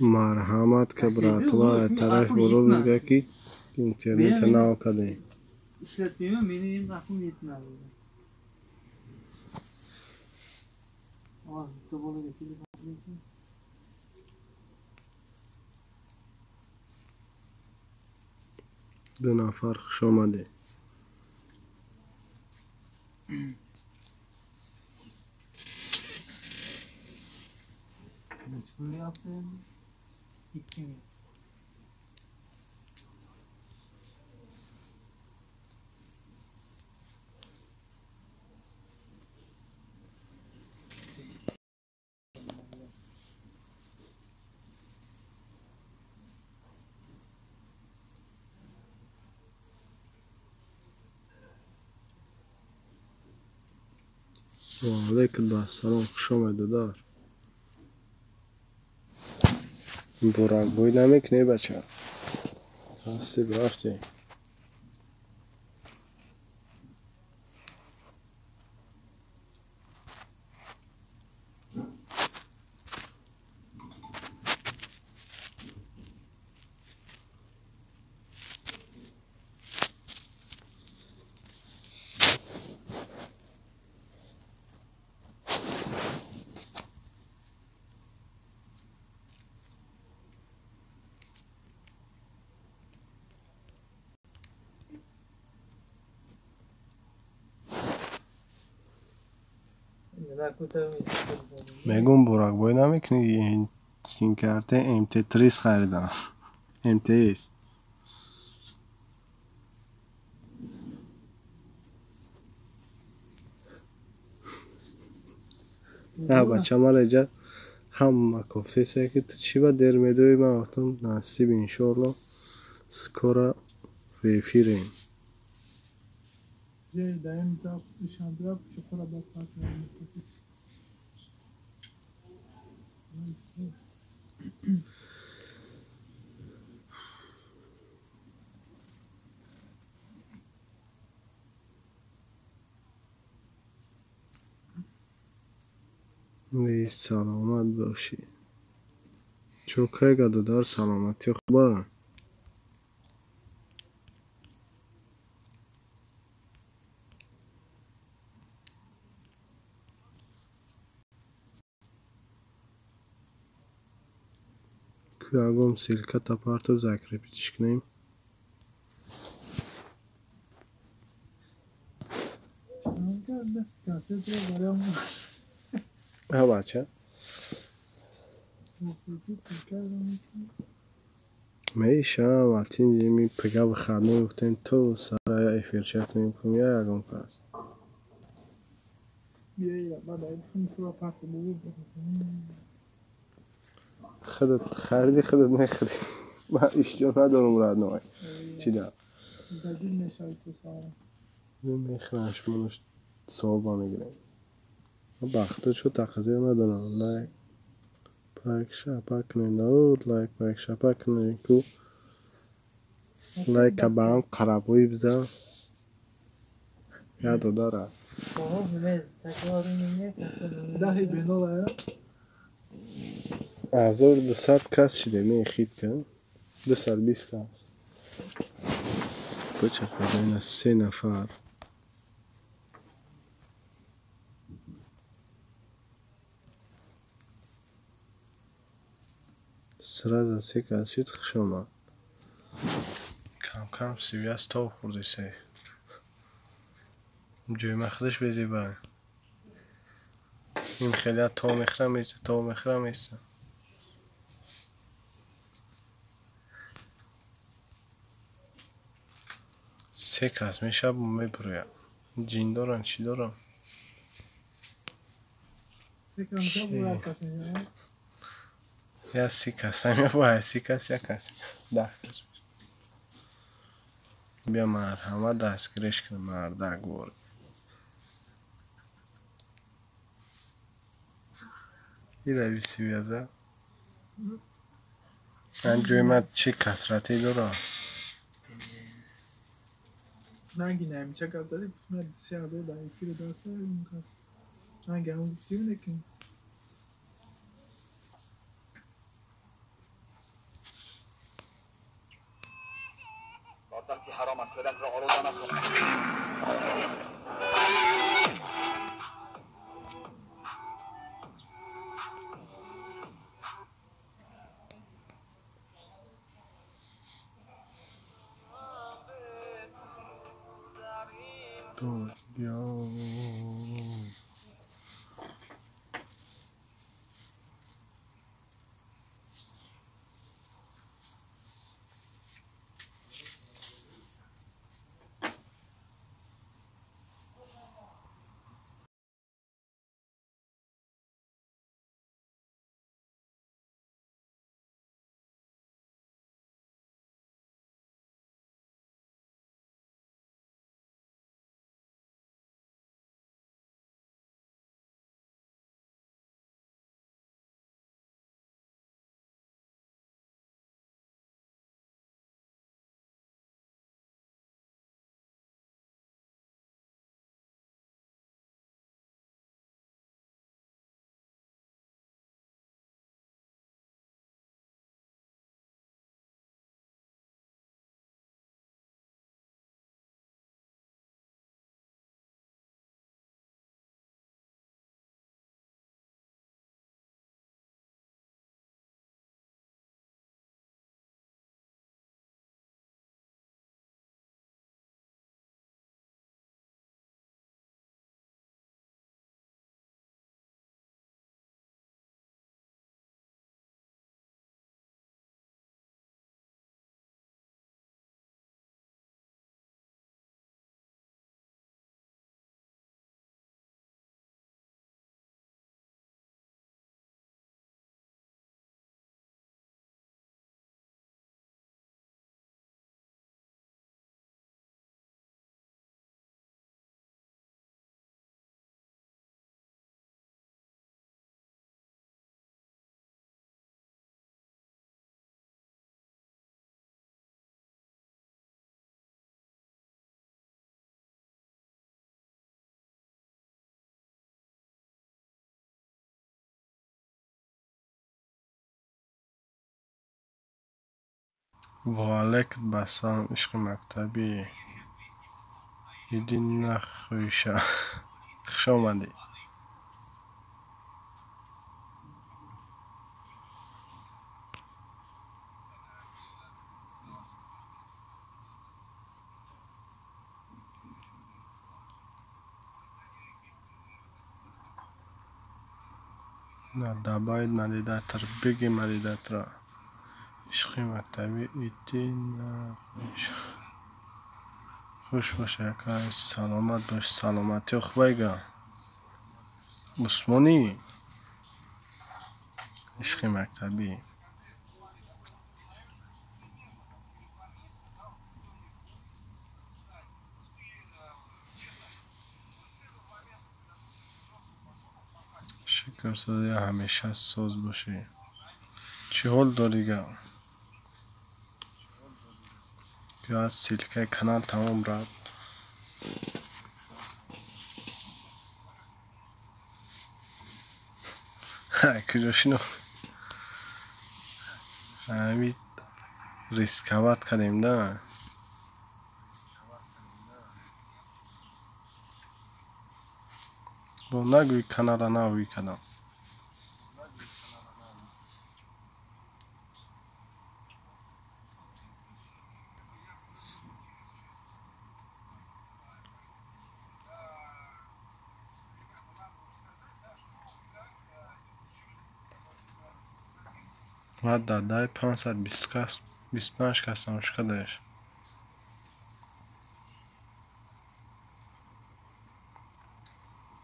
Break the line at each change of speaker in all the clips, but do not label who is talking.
مرحمت که براتلا طرف برو بزگه کی اینترنت ناو کدی
İşletmeyeyim mi? Benim aklım yetmez. Az da böyle getirdik.
دو نفر خوش آمده
Meşgul yaptım. İki mi?
علیکم سلام خوش آمده دار براک بوی نمیکنی بچه هستی برافتی میگم براک بوی نمیکنی این سکین کرده MT3 خریدم MTS نه بچه مال اینجا هم کفته ساکت چی با در میدوی من وقتم نصیب انشالله سکورا ویفیرین
Dajem za szandra, przykłada bakmak na
نیز سلامت باشی چوکای گدودار سلامتی خوبه Kuyagom silka taparto zakrepić knjim. Ha bače. Meisha vatin mi pegav khadno uften to sara efirchat nimikum yagom pas. خودت خریدی خودت نخری من اشتیا ندارم راهنمایی چی دارم میخرمش منوش صحبا میگیرم بخته شو تقضیه ندارم لایک پاک شپک نود لایک پاک شپک نیکو لایک با هم قربوی بزن یادو داره ازور 200 کس شده میخید کن 220 کس بچه خدا این 3 نفر سرازا 3 کس شد شما کم کم سویاس تا خورده سه جوی مخدش بزی با این خیلی تا مخرم ایسته تا مخرم ایسته 3 کس میشه میبرویم جین دارن چی دارن
3 کس باید کسی نه
یا 30 کس همه باید 30 کس یا کس 10 کس بیا مرحمت دستگیرش کنه مردک بار این روی سی بیازه انجوی من چه کسرتی دارم
نگی نمیشه که زدی من سیاه دو در یکی رو دست داریم نگی همون گفتی بینه که
دستی حرامت کودک را آلوده نکن.
والک بسام عشق مکتبی ایدی نخویشه خوش آمدی. نه دباید مدیدت را بگی مدیدت را عشق مکتبی ایدی نخویشه. خوش باشه که سلامت باش. سلامتی خوبه عثمانی عشق مکتبی. شکر سازی همیشه ساز باشی. چی حال داری گا؟ بیا از سیلکه کانال تمام رفت. کجا شنو همین ریسکوات کردیم نه. با نگوی کانال نگوی کدام و داده 525 کس نمشکه داشت.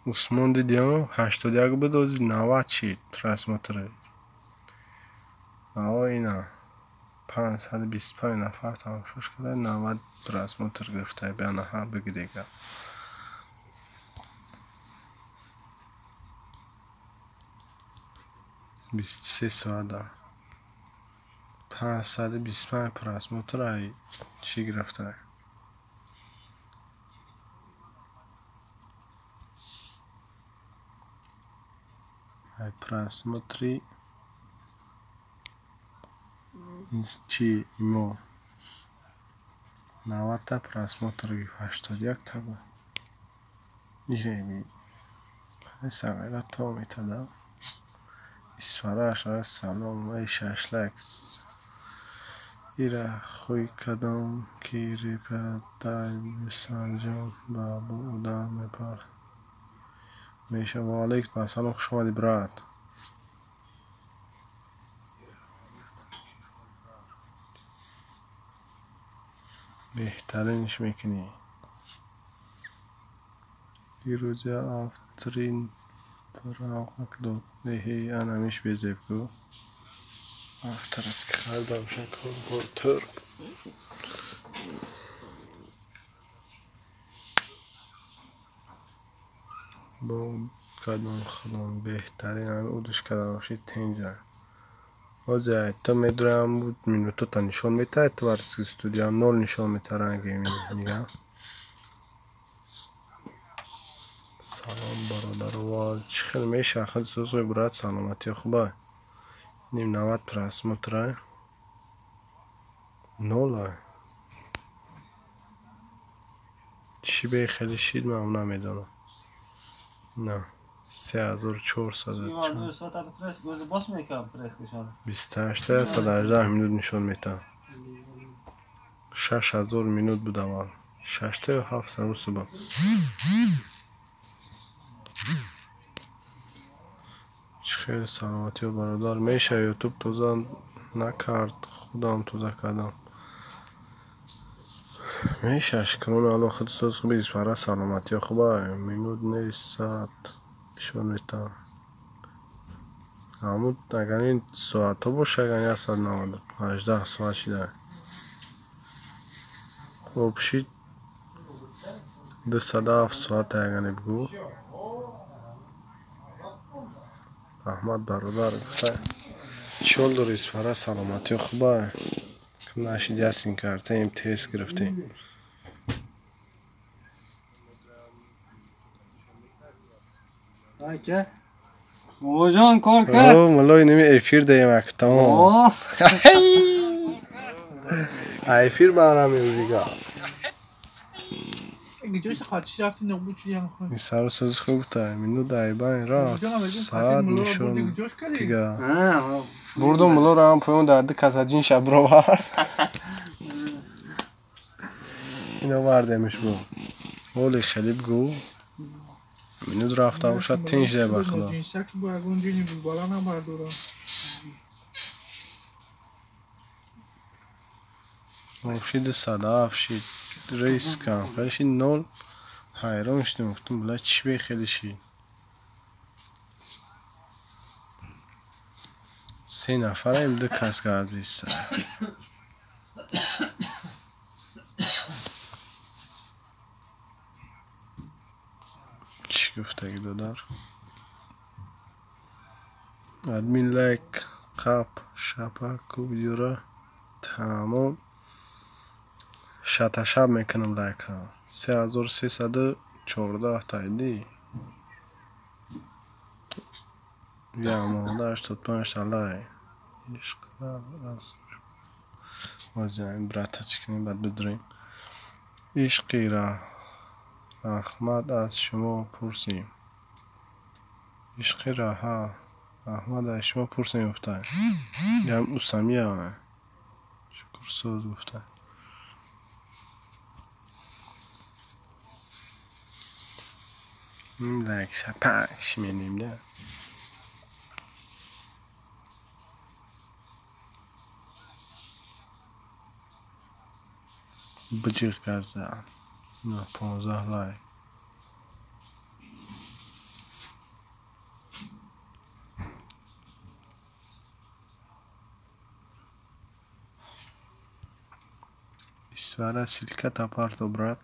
عثمان دیدیم 81 بدازی 90 چی ترسمتره. آه اینا 525 نفر تماشاش کرده 90 ترسمتر گرفته. بیانه ها بگی دیگه 23 ساعت 525 پرسمتر ای چی گرفته. ای پرسمتری چی ایمو 90 تا просмотр گیف 81 تا با میره سغیرت تا میتده اسفراش را سلام ای ششلکس ایره خوی کدام کی ریپه دای بسانجام با بودا میپر میشه والیکس با سلام خوش آمدی برات بهترینش میکنی دیروز آفترین فراغت هی انمیش بیزیب کو آفتر است که خردم شکل برتر با کدام خدام بهترین هم اودش کدام باشید تینجا واسه تا میدرم بود مینوتو تا نشون میده تو ورس استودیو نول نشون میده رنگی میگم سلام برادر وال چی خیلی میشه خیلی سوزوی برات سلامتی خوبه نیم 90 پرسمتره نول چی به خیلی شید من نمیدونم نه 3400 28 118 minut نشون میده 6000 minut بود اول 6 تا 7 صبح خیلی سلامتی و برادر میشه یوتیوب توزن نکرد خودم توزه کردم میشه شکرون الان خود سوز خوبی است برای سلامتی خوبه minut نیست ساعت نشون میده همون اگر این ساعت ها باشه اگر این اصلا نمانده 18 ساعت شده خب شید 207 ساعت اگر بگو احمد برادر گفته چول دوریست برای سلامتی خوبه که نشید یستین کرده ایم تیست گرفتیم
بابا جان کار کرد
ملای نمی ایفیر دهیم اکتام ایفیر برام میوزیگا
اگه جوش قاچی رفتی نبود چی هم خواهی
این سر و سوز خوب تا منو دای بای را ساعت نشون دیگه بردم ملو را هم پایون درده کساجین شب رو بار اینو بردمش بو اولی خیلی بگو منو رفته باشد تنش ده بخدا
جنسه که با اگون جونی بود بالا نبردورم
مفشید صداف شید ریس کم خیلی شید نول حیران شدیم گفتم بلا چی به خیلی شید 3 نفر هم 2 کس کرد بیست چی گفته اگه دادار ادمین لایک قاب شبک و ویدیو را تمام شب شب میکنم لایک ها 3314 تاییدی یا ماده 85 تا لایک عشق از وازیان برات چکنیم بعد بدریم عشقی را رحمت از شما پرسیم عشقی را ها رحمت از شما پرسیم افتاد هم اسامیه ها شکر سوز گفته این لایک شپش مینیم نه بجیغ گزده نه 15 لایک Istvara silka taparto brat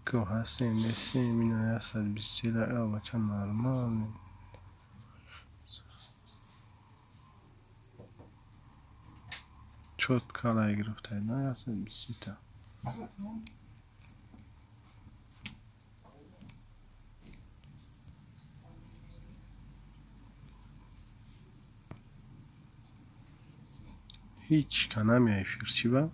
Ko hasim nesim minno yasad bisila ewa kan normal چوت کالای گرفته نه اصلا بیسیتا هیچ که نمیای فیر چی با؟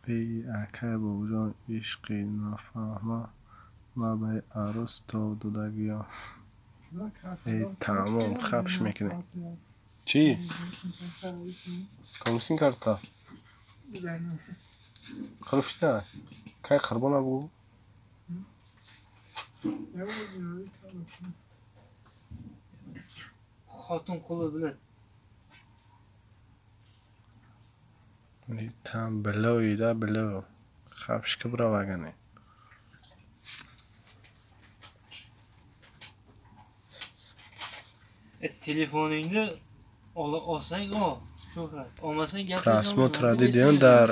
بی اکه بودن عشقی نفهمه ما به عروس تا دودگی ها ای تمام خفش میکنه چی؟ کامسین کرتا خرفته که خربانه بگو
Xotun quli bilan.
ای tam بلوی ده بلو خفش که برا وگنه
Telefoningni olsang ol. Shuhrat. Olmasang gaplasha
پراسموتر دیدین در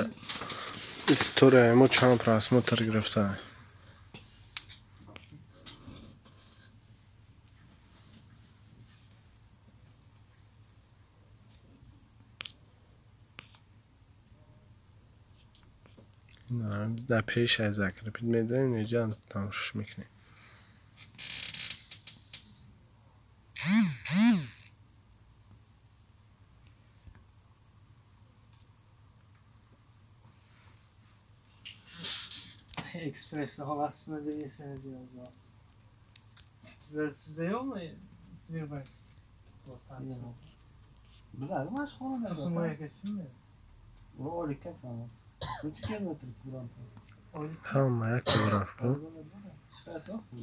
استوری ما چند پراسموتر گرفته در پیش از ذکر پید میدونیم اینجا تماشاش میکنیم
Express havasını da yeseniz yazlar. Sizde yok mu? Smirbax.
Güzel maç konu da.
Tusumaya geçsin mi?
O dikkat tamam. 3 kilometre kuran.
هم یک برف بود
Şifası yok mu?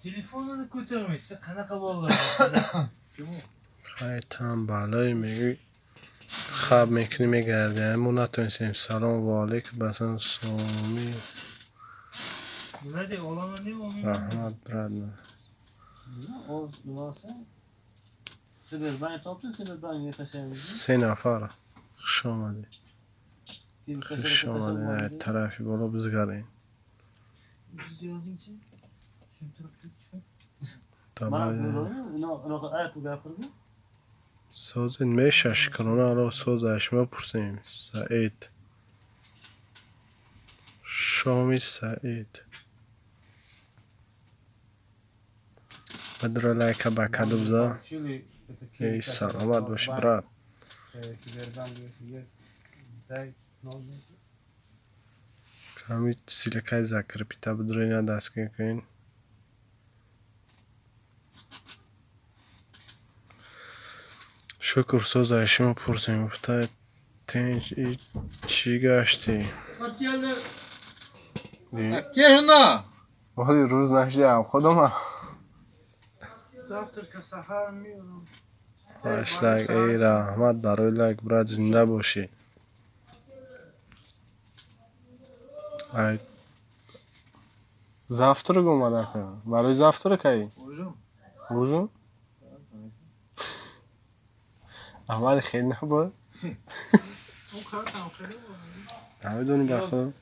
Telefonunu ko'tarmaydi. Qanaqa bolalar?
خیلی tam بالای میگی خواب میکنی میگردی اما نتونستیم سلام و علیکم بسن سامی
Nima dey, olaman deb olmayman.
رحمت برادن
O numarası. Sibir ben toplu Sibir ben yetişemedim.
3 نفر خوش آمدی خوش آمدی طرفی بالا بزگرین
Biz yozingchi. Tushuntirib ketdi.
Bana
طبعا
bunu ayet gapirdi.
ساز میشه شکرانه الان ساز اشما پرسیم سعید شامی سعید بدر لایک بکدو بزا ای سلامت باشی برات
Sibir'den diyorsun.
کمی سیلکای ذکر پیتا بدرینه دست کن شکر ساز اشما پرسیم افتاد تنج ای چی گشتی
Gel
ولی روز نشدیم خودم
زفتر که سفر میرم
باش لایک ای رحمت برای لایک برات زنده باشی ای زفتر گم کنم برای زفتر کی بوجم اول خیلی نبود
اون کارتم خیلی بود
نمیدونی بخور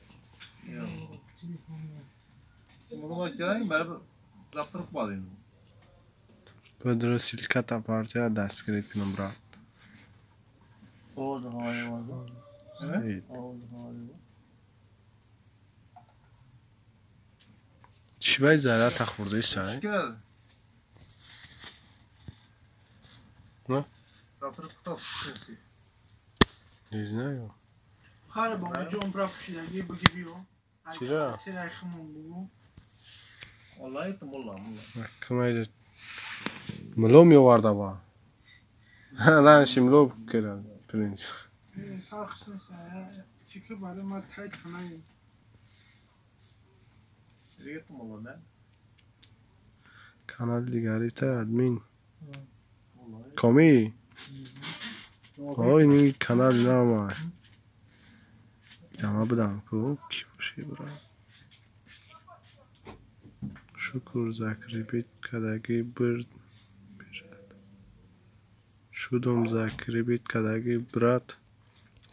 Bunu bakıyorum ben zaptırıp bağlayayım.
بدر سیلکت پارتیا دست گرید کنم برات
O da havaya vardı.
سعید
O da havaya vardı.
چی باید زرعت خورده سعید؟
Gel.
Ne?
Zaptırıp tutalım.
نیز نه
خاله با اون جمبرا پوشیدگی بگی بیو
چرا؟
چرا خمون بگو
Vallahi ettim vallahi.
کمی ملو میورده با رنشی ملو کرد پرینج
فرقش نیست چیکه برای ما تایت کنه
Nereye ettim vallahi ben?
کانال دیگری تا ادمین کامی آی نی کانال نام تمام بدم کو کی باشی برا شکر زکری بیت کداگی برد شدم زکری بیت کداگی برات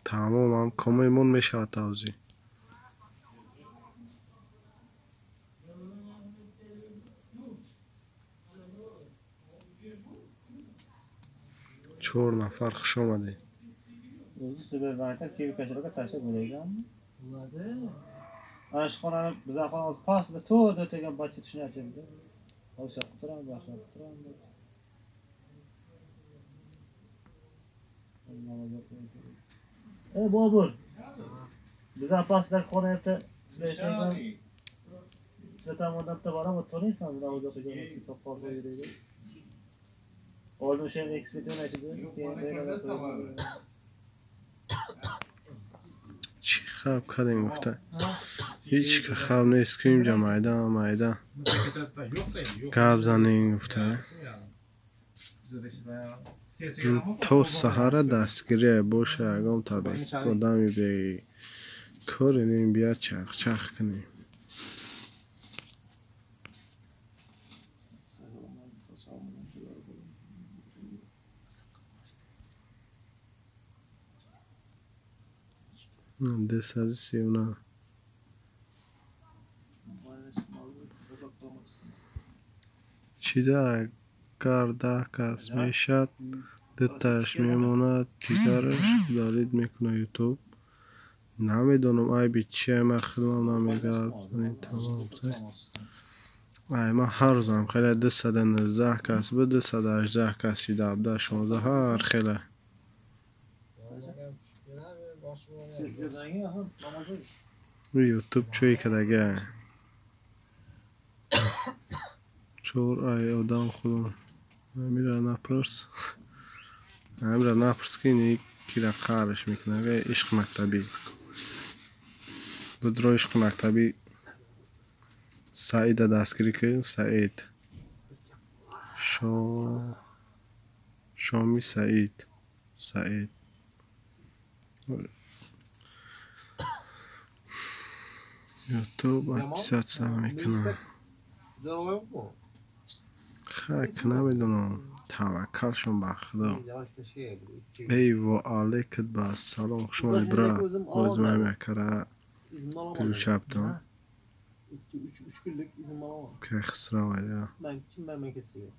تمام هم کامیمون میشه تازی 4 نفر خوش آمدی.
Özü supermarketda TV kaçırıga tashlab bo'layganmi?
Bo'ladi.
Ana shu xonani bizlar xonamiz pastida to'rt o'tagan bacha tushini ochildi. Boshqa turamiz, boshqa turamiz. Bobur. Bizlar pastdagi xonada ishlayotgan siz tomondan borib o'tiraysan, navoz o'qigan soqol qo'yirdi. Oldin o'sha ekspert o'ynashdi, keyin
چی خواب کردیم گفته هیچ که خواب نیست که اینجا میدان گاب زنین گفته تو سهاره دستگیری باشه اگم تابی کدامی بی کاری نیم بیا چخ کنیم دست از سیونا چیزا اگر 10 کس میشد دتاش میموند دیگرش دارید میکنه یوتیوب نمیدونم ای بی چیه من خدمم نمیگه تمام ای ما هر روزم خیلی 219 کس به 218 کس شده 17 16 هر خیلی یوتیوب چوی کدگه چور ای آدم خودم امیره نپرس که اینی کی را قهرش میکنه عشق مکتبی بدرو عشق مکتبی سعید دستگیری که سعید شامی سعید یوتیوب اکسیات سهم میکنم خیلی نمیدونم توکل شون به خدا ای و علیکت با سلام خوشمانی برا روزمه میکره گلو چپتم
3 günlük izin alamam.
که خسرا ویده
Ben kesiyorum.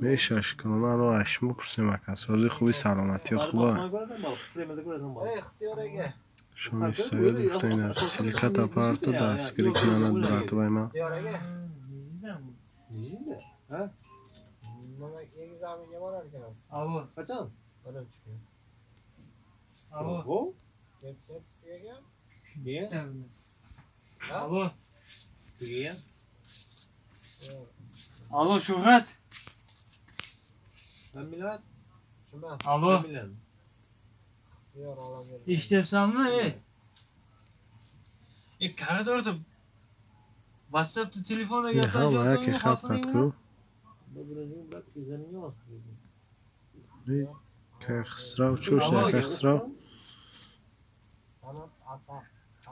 میشش کنم من رو اشمو پرسیم اکن سازی خوبی سلامتی خوبه شما سعید گفته این از سیلیکت اپارتو دستگیری کنند برات بای ما
Neydi? Ha?
Bana ilk zamanı var arkadaş.
Alo.
Kaçan?
Bana çıkıyor.
Alo.
O?
Set istiyor ya.
Niye?
Alo.
Niye?
Alo Şöhret.
Ben Milan.
Şuna
Alo.
Ben Milan.
istiyor olabilir.
İştevsan mı? Karat orada. WhatsApp'ta telefona
یه هم ها که خواب کد کو
Böbreğini bırak izlerini yavaş koydum.
که خسرا و چوش که خسرا
Sanat ata.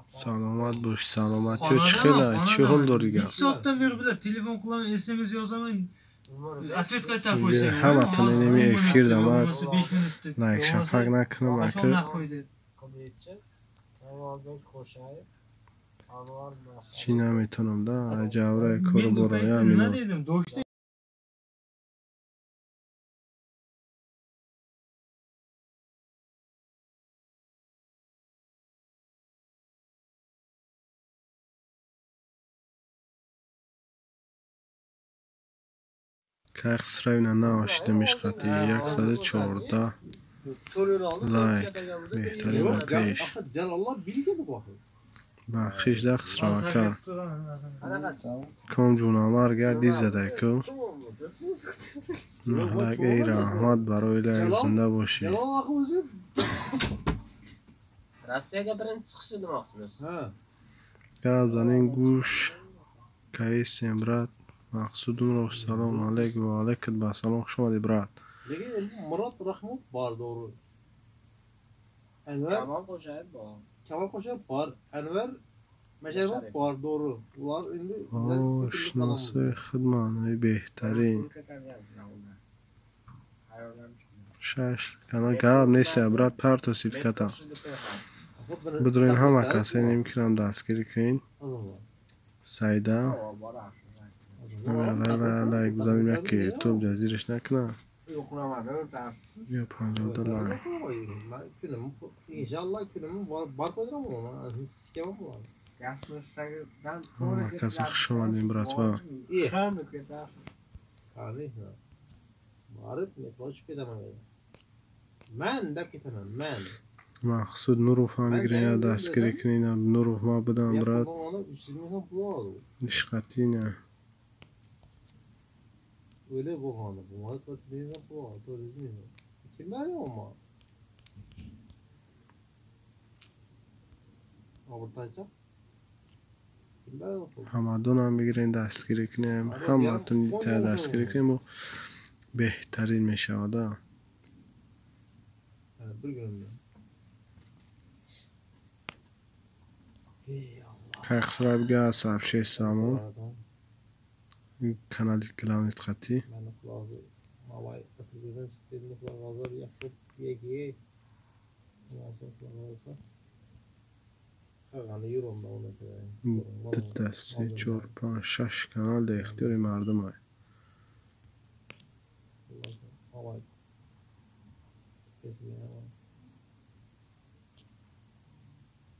سلامت باش سلامتی و چی خیلی چی حال داری گفت
2 saatten beri bile telefon kullanıyorum SMS yazamam. Atvet kaytar
Bir
koysam.
hem atın enemi efirde ama
5 minuttur.
like şafak naکنم
Başa
اکر
koydu.
Kabul edecek. Anvar Bey koşayıp. Anvar Maşa.
چی نمیتونم دا جوره کارو
Ben bu
برای
ne
همینو
dedim? Doğuşta
که خسرا اینا ناشده میشقتی 114 لایک بهترین و پیش
Gel Allah bilgedi bakın.
بخشش ده خسرا که
Alakası.
کام جونامر گردی زده که محلک ای رحمت برای لای زنده باشی
Gel Allah'ı özür.
Rossiyaga birinchi chiqishi demoqchimiz.
Ha.
گاب زنین گوش که ای سمرات مقصودون رو سلام علیک و علیکت با سلام خوشمدی برات
Lekin Murat Rahmov bor doğru. Enver
Tamam koşayıp bu.
Kemal Koşar bor. Enver Meşerif bor doğru. Ular endi
اوه شناسه خدمان ای بهترین شش کنال گاب نیست برات پرت و سیل کتا بدرین همه کسی نمیکنم دستگیری کنین سایده لایک بزنیم که یوتیوب جزیرش نکنه
Yoklamaları ders.
یا $50
İnşallah günümün var koyduram ama hiç sikemem bu abi.
Yaşmışlardan
مرکز خوش آمدین براتوا
İyi.
Hem ki ders.
Kardeş ya. Marif ne boş gidemem ya. Men de gidemem men.
مقصود نروف هم بگیرین یا دستگیری کنین نروف ما بدم
Ya
برات
onu 300 milyon pulu aldı.
نشقتی نه
Öyle bu hanı. Bu mal 4 milyon pulu aldı. 400 milyon. Kim veriyor ama? Avrupa'yacak. Kim veriyor pulu?
همادون هم بگیرین دستگیری کنیم همتون تا دستگیری کنیم و بهترین میشه آده
Yani bir günümde. Ey Allah.
کاخسرا بگه صاحب 6 سامون کانال کلاونیت خطی
Ben de kulağı havayı kapıdan çıktığımda kulağızlar yapıp yegi. Ondan sonra kulağızlar. Kaganı euro da o mesela.
دت 3 4 5 6 کانال ده اختیار مردم های
Havayı. Kesin ama.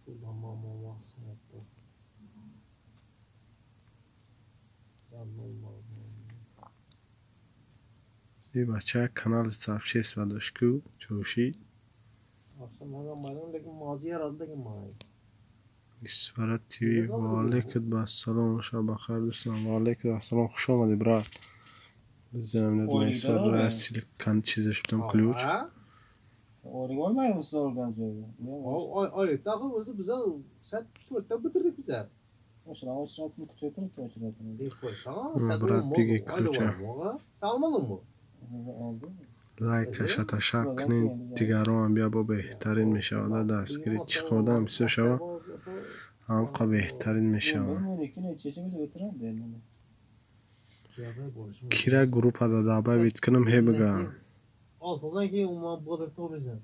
Kullanmam sanatta. Canlı olmalı.
این بچه کانال صاحب 6 داشکو چوشی
Akşam hemen bayram lekin mazi herhalde ki may.
اسفارت تیوی والیکت با سلام شب بخیر دوستان والیکت با سلام خوش آمدی برات زمینت میسر راستی کن چیزش بدم کلوچ
Ha?
Orig olmaydı mı siz oradan söyle?
Öyle takı bize sen tuvalette bitirdik bize.
O şıratını kutuyetin ki o şıratını.
Bir koy sana
Bırak
sen olma.
bir kılıça.
Salmadın mı?
Oldu.
لایکش تشک کنین دیگران هم بیا با بهترین میشه آده دستگیری چی خوده هم سو شوه همقا بهترین میشه
Benim öyle çeşimizi götüren de elini.
کیره گروپ دا دابا بیت کنم هی بگم
Altından ki umman bırakta olacak.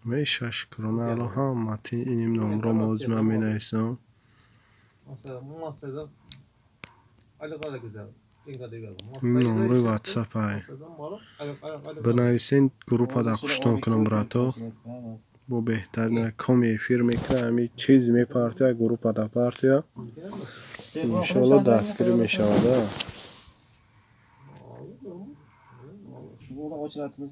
میشش کرونه الان هم ماتی اینیم نمرو موز من می نیسم
Mesela masada Ali kadar güzel. Ne kadar güzel.
این نمروی واتساپ های بنویسین گروپ دا خوشتون کنم براتو بو بهترین کمی فیر میکنه همی چیز می پارتیا گروپ دا پارتیا انشالله دستگیری میشه آده
Burada o şıratımız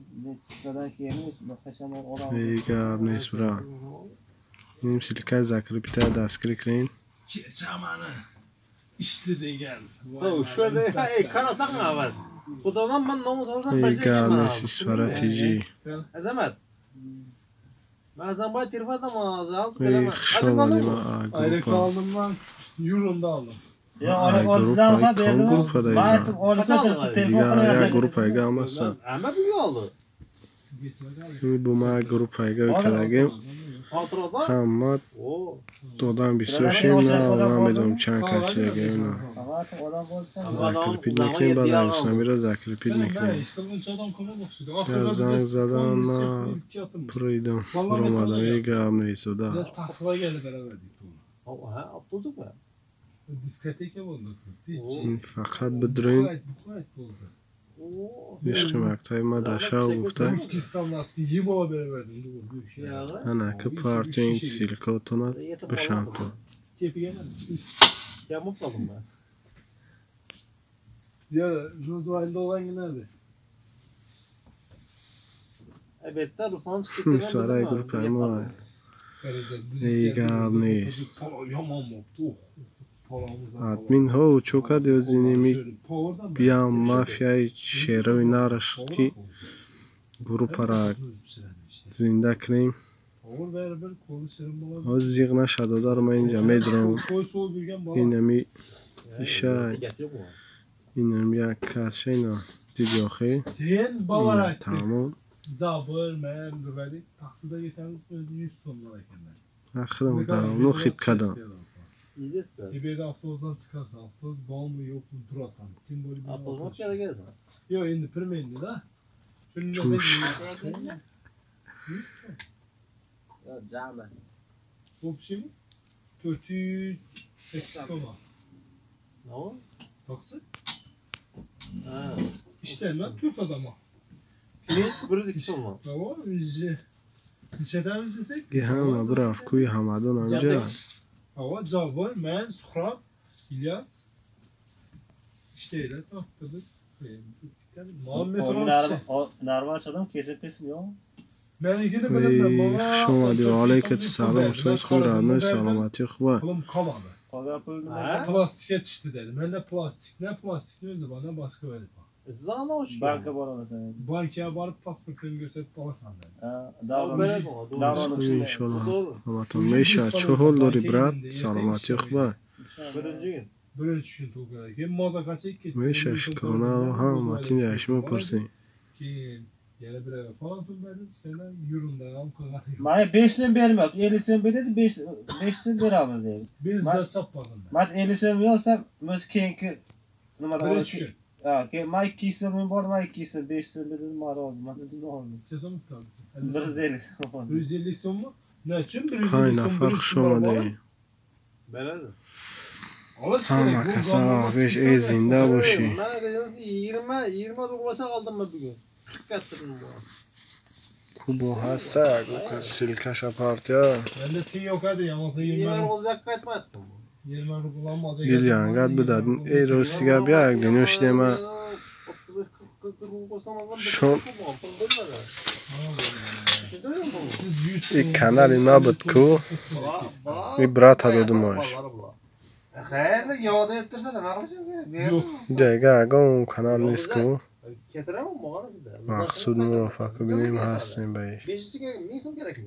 sıradan ki yemin için kaçanlar olan.
ای گاب نیست برا اینیم سیلیکای زکری بیتر دستگیری کنین
Çamanı. İşte de geldi.
Oh şurada karasak mı var? Kudadan ben namus olsam
ای
başlayacağım
گاب
ben
نیست اسفارتیجی
Azamet. Ben zaman tirfadım ağzı
ای
bilemem.
خوش
Hadi
آمدیم
lan.
Ayrı
گروپا
kaldım lan. Euro'nda aldım.
Ya
Ay,
araba
grup
olsa
ay, kan grup adayı ya. دیگه آیا گروپ هایگه هم هستن
Ama bir aldı.
بو ما گروپ هایگه کدگیم
Hatırada.
همه
Oo.
دادم بیستوشیم نه اونا میدونم چند کسی دیگه اینا
Artık olan olsa.
زکرپید میکنیم بعد عروسمی رو زکرپید
Ben
میکنیم
işte bunun adam konu bakıyordu.
Ya zang zadan ma pırıydım vuramadım iyi gam neyse o da
Ya tasla geldi beraberdik onu.
Ha aptozuk mu?
Diskoteke buldu.
فقط بدرین
Bu kayıt buldu.
Oo.
عشق مقطعی ما داشته و گفته
Türkistan'da attı. 20 haber verdim. Doğru bir şey.
Ya.
انا که پارتی این سیلکوتونا بشم تو
Kepi gelmedi.
Ya mutladım ben.
Ya Roosevelt olan nerede?
Evet de Ruslan çıktı.
سارای گروپ ما iyi gam نیست
Yaman moktu.
admin ho çok adıyoruz بیام مافیای شیروی نارش کی گروپ را زنده کنیم
Olur beraber konuşalım baba.
o zیغ نشد و دارم اینجا میدرم
Koy soğuk bürgen baba.
اینمی işe
Getiriyor mu?
اینم یک کس شینا دیدی آخی
Sen baba
tamam
Zabır, men, rüveli. Taksida yeterli sözü 100 sonuna ekender.
آخرم دارم خیت کدام
İyiyiz de.
Tiberi avtobusdan çıkarsan, avtobus bağlı mı yok mu durasan. Kim böyle bir
Aptozuk ya da gelsin.
Yok indi pirmenli da. Şunu da
Çuş.
sen
Ya cami.
Bu bir şey mi? 408 sona.
Ne o?
Taksi.
Ha.
İşlerinden 4 adama.
Bir 2 so'm.
Tamam biz neçeden izlesek?
hamma bir afkuy hamadan anja.
Hava Cabbar, men, Suhrab, İlyas. İşteyle taktırdık. Muhammed Ramazan.
Narvaçadan kesip yok.
Ben ikini
Ey
bilemem bana.
şoma diyor aleyküm selam söz Kur'an'ın salamati xuba.
Pulum kalmadı.
Kaga pulunu
Ha?
Plastik yetişti dedim. Ben de plastik. Ne plastik ne özü bana başka verip.
Zana hoş.
banka boramasın.
Bankaya varıp pasportunu gösterip alasan dedim.
Davranış.
Uy, inşallah.
Doğru.
Amaton meşa çoğul dori brat salamati xuba.
Birinci gün.
Böyle düşün Tolga. Hem maza kaçık gitti.
Meşa şıkrona ha matin yaşma pırsin.
Ki yere bir eve falan verdim. Senden yürümden al kadar.
Maya 5 lira vermiyor. 50 lira verdi 5 lira veramiz yani.
Biz de çapmadım ben.
Mat 50 lira veriyorsa biz keyinki nima da
Bir gün.
Ha, ke may 2 lira men bor may 2 lira 5 lira dedim mara oldu. Mat dedim ne oldu?
Sezonumuz kaldı.
150.
150 son mu? Ne için? 150
Hay
son.
nafar şoma de.
Beledi.
Hamma kasa beş ezinde boşi.
Ben rejansı 20 dolaşa kaldım ben bugün. Dikkatlerim bu.
Kubo hasta silkaş apartya.
Ben de tin yok hadi yamasa
20
20
olacak kaçmadım.
20 kullanmaz.
Gilyan gad bedadın ey rosiga biag denoş dema. Şon ik kanal nabıt ku bir brat adodum var.
Hayır, yağda ettirsene, ne yapacağım?
Yok.
Dega gon kanal nisku.
Getiremem mi? Bana bir de.
Maksud murafak benim hastin bey.
500 minsan gerek mi?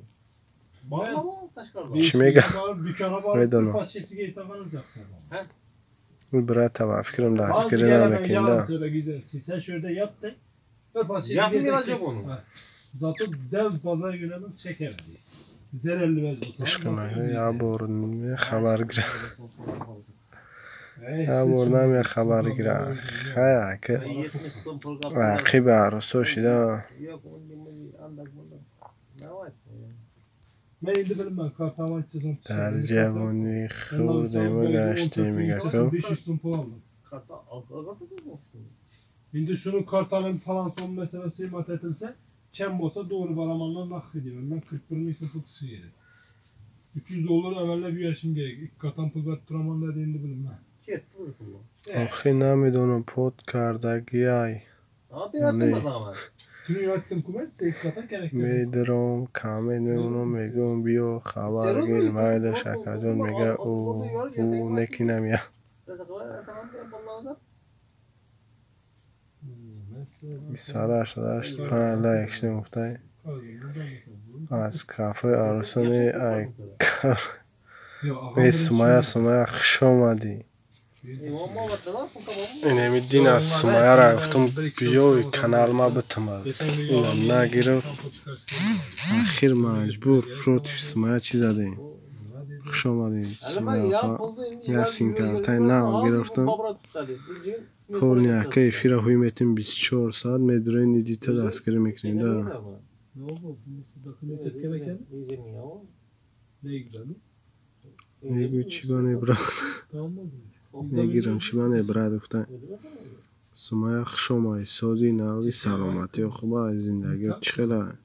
Bağlama, taş karla.
Kime gel?
Dükkana var.
Meydana.
Paşesi geytakanız yapsın.
Bir brat tava fikrim de
Az
askeri
yalan
namekinde.
söyle güzelsin. Sen şöyle yap de. Ve paşesi
Yapmayacak onu.
Zaten dev pazar gününü çekemeyiz. Zerelli mecbusu.
Aşkına ya borun ne haber gira. Ya borun ne haber gira. Haya ki
70 son program.
akib arso şida.
Yok, onu andak bunu. Ne var?
Ben indi bilmem kartaman çizim.
Der cevani khurdemi gaştemi gakım.
500 son pul aldım.
Karta algıda nasıl?
Şimdi şunun kartalın falan son mesela sıymat etilse kem olsa doğru baramanla nakh ediyorum. Ben 41'in sıfır çıkışı yeri. 300 dolar evvelle bir yaşım gerek. İlk katan pulgat duramanlar indi bilmem.
Ket bu kullan.
Axi namidonum pot kardagiyay.
Zaten yaptım zaman.
Tüm yaktım kumet ilk katan gerek.
Medrom kamen meunu megum bio khabar gel mayla shakadon mega o bu nekinam ya.
Tamam ben vallahi.
Bismillah arkadaş parla ekşi muftay. Az kafe arusani ay ve sumaya khshomadi. Enemidin az sumaya raftum biyo kanalıma bitmad. İnanna girif akhir majbur shod sumaya chizadin. Khshomadi sumaya yasin kartay nam giriftim. Polnya keyfira hüymetin 24 saat medrein edite askeri mekanında.
Ne oldu? Dokument etkemek ne güzel mi?
Ne güçigane bırak.
Tamam mı?
Ne girim şibane bırak ufta. Sumaya khshomay sozi navi salamati xuba zindagi chkhela.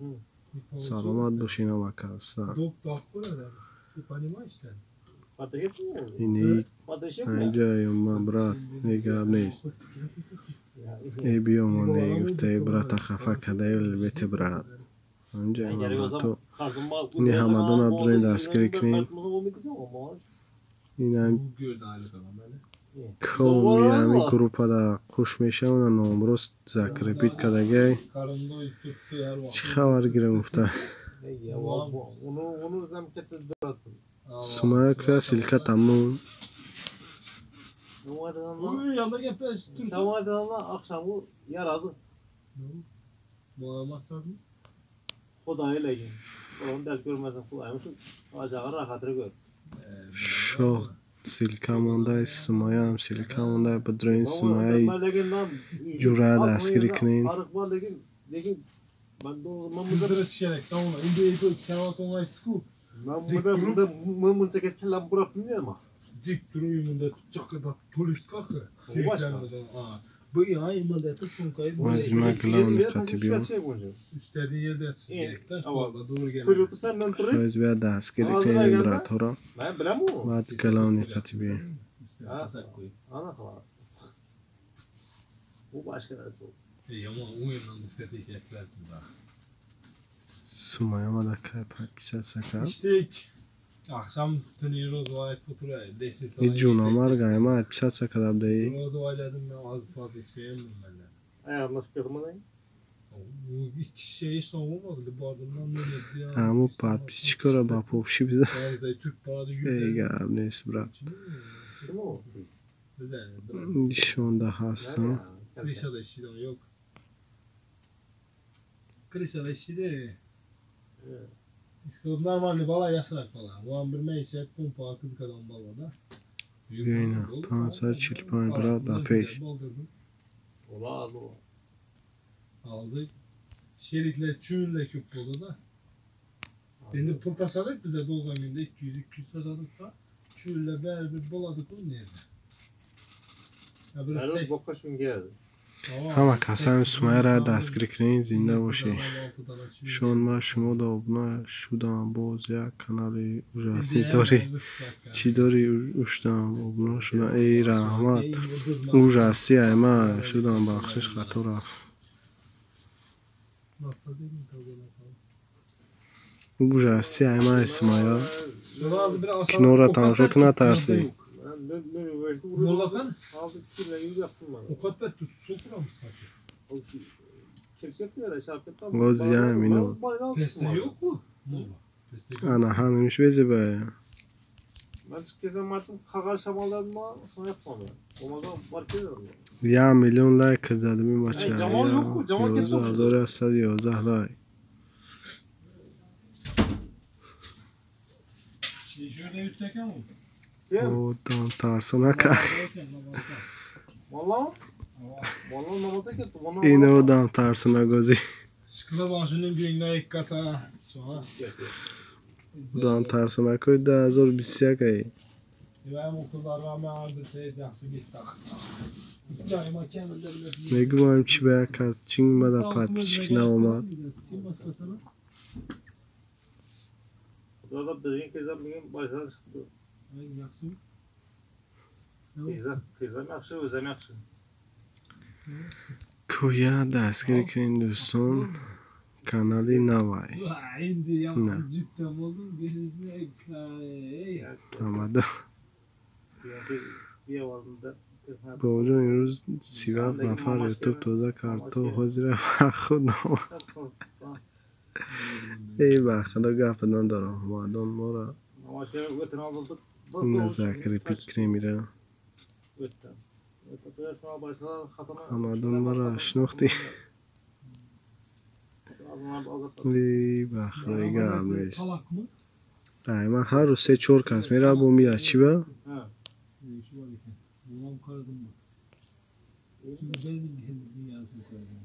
Salamat boshina makasa.
Dok dakika ne? Panima işte.
İni Anca brat nega neis. Ebiyom ne güftey brata khafa kadayl bete brat. Anca to. Ni hamadon abdurrahim da askeri krin. İnan
Bu gördü aylık adam böyle.
kom yani grupa da kuş meşe ona nomros zakre bit kadagay.
Karında öz tuttu her vakit.
Xabar girim ufta.
Onu zamkette dağıttım.
Sumaya kya silka tamun.
Uy yanında gepeş dursun.
Samadan Allah akşamı yaradı.
Boğamazsın mı?
Xudayla yin. Onu ders görmezsen Xudaymışsın. Acağı rahatını gör.
Şo silka monday sumayam silka monday bedrein sumayay. Jurad askeri krin.
Fark var lekin ben de o zaman
Kızdırız şerek tamam mı? İndi eğitim kemat online school.
ben burada mıncak etkilen bırakmıyor ama.
dik duruyumunda tutacak kadar polis kalkı. Suyuklanmadan. Bu yayınmada tutunkayı
Vazima glavni katibi
istediği yerde çizecekler. Valla doğru gelen.
Kuyruğu senden turib.
Hoz ve daskiri
Ağzına
kıyın
geldi.
imbratora.
Ben bilemem o.
Vad glavni katibi.
Ha, ana xalas. Bu başka narsa.
Ama o yandan diskoteki etlerdi daha.
Sumaya mada kaypak pisat saka.
İçtik. Akşam tünü rozvayet oturuyor. Desin sana.
Icunamar gayma pisat saka dabdayi.
Rozvayladım ben az fazla içmeyeyim benden.
Ayarlaşıp yatmadayım.
Bu iki şey işte olmadı. Bardımdan ne dedi ya.
Amu pat pis çıkora bapopşi bize.
Bazı Türk paradı
Ey
yükledi.
gab neyse bırak.
Kim o?
Güzel.
Şunda hastam.
Krişa'da işi de yok. Krişa'da işi de. İskilip normalde bala yasarak falan. O an bir meyse pompa kız kadın balada.
Yayına pansar çilpan bırak da peş.
Ola o.
Aldık. Şerikler çüğünle küp oldu da. Şimdi pul tasadık bize dolgan günde 200 tasadık da. Çüğünle bir boladık onu nerede? Ya biraz
Ben bokka şun geldi.
Ama kasam Sumaya ra daskiri kirin zinda boşi. Şon ma şumo da obna şudan boz ya kanali ujasni dori. Çi dori uştan obna şuna ey rahmat. Ujasti ayma şudan bakşiş khatora. Ujasti ayma Sumaya. Kinora tanışo kına tersi.
Ben üniversite
Mollakan?
aldık kirleri yaptım ben.
O kadar tut sokuram saçı.
O şirket ya şirket tam.
Goz ya minu.
Testi yok mu? Molla. Testi yok.
Ana hanmış beze be.
Ben çıkacağım artık kakar şamallarına sonra yapmam ya. Olmazsa fark ederim ya.
Ya milyon like kazandı bir maça.
Ay, Cemal yok mu? Cemal
Yoza
kesin
azor asad yoza like.
Şöyle yüksek ama.
O tam tarsana kay.
Valla. Valla namaza gittim.
Yine o dam tarsana gozi.
Sıkıla başının gününe ilk kata. Sonra.
Dam tarsana koy da azor bisya kay.
Ben okullarda ben ardı teyze yaxşı gitti. Daima kendimde bile.
Ne güven çi be kaz çingma da pat piçkina olma.
Burada bizim kızım benim başına çıktı.
Yaxşı.
Kızım yaxşı, özüm yaxşı.
Koya daskiri kirin doston. Kanali navay.
Indi ya cidden oldum. Denizli ekay.
Amada.
Bir varında.
Boğucu yürüz Sivas nafar YouTube toza karto hozira خود ای بخدا گپ ندارم مادام ما را
Amaçlar öten aldık.
نذاکری پیت کنی میره
Öten. Öten şu an başına hatana.
مادام ما را شناختی ای بخدا گرمیست
Talak mı?
ای من هر روز 3-4 کس میره بو میاد چی با
Ha.
Şu var iken. Babam karadım mı? Şimdi benim kendimi yardım koydum.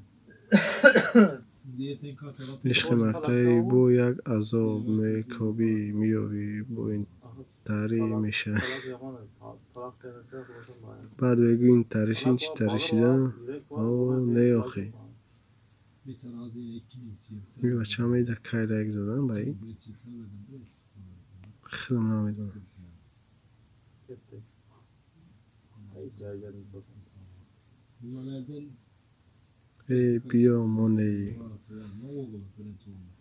Diyeten kartala.
عشق مقطعی بو یک عذاب میکوبی میوی بو این تری میشه بعد بگو این تریش این چی تریشیده او نه آخی
Bir tane ağzıyla 2000 çiğim.
این بچه هم ایده کایل اک زدن با این
Bir çiğim söyledim. Bir çiğim.
خیلی نمیدونم
Bunlardan
ای بیا مونی
ne oldu böyle çoğunluğu?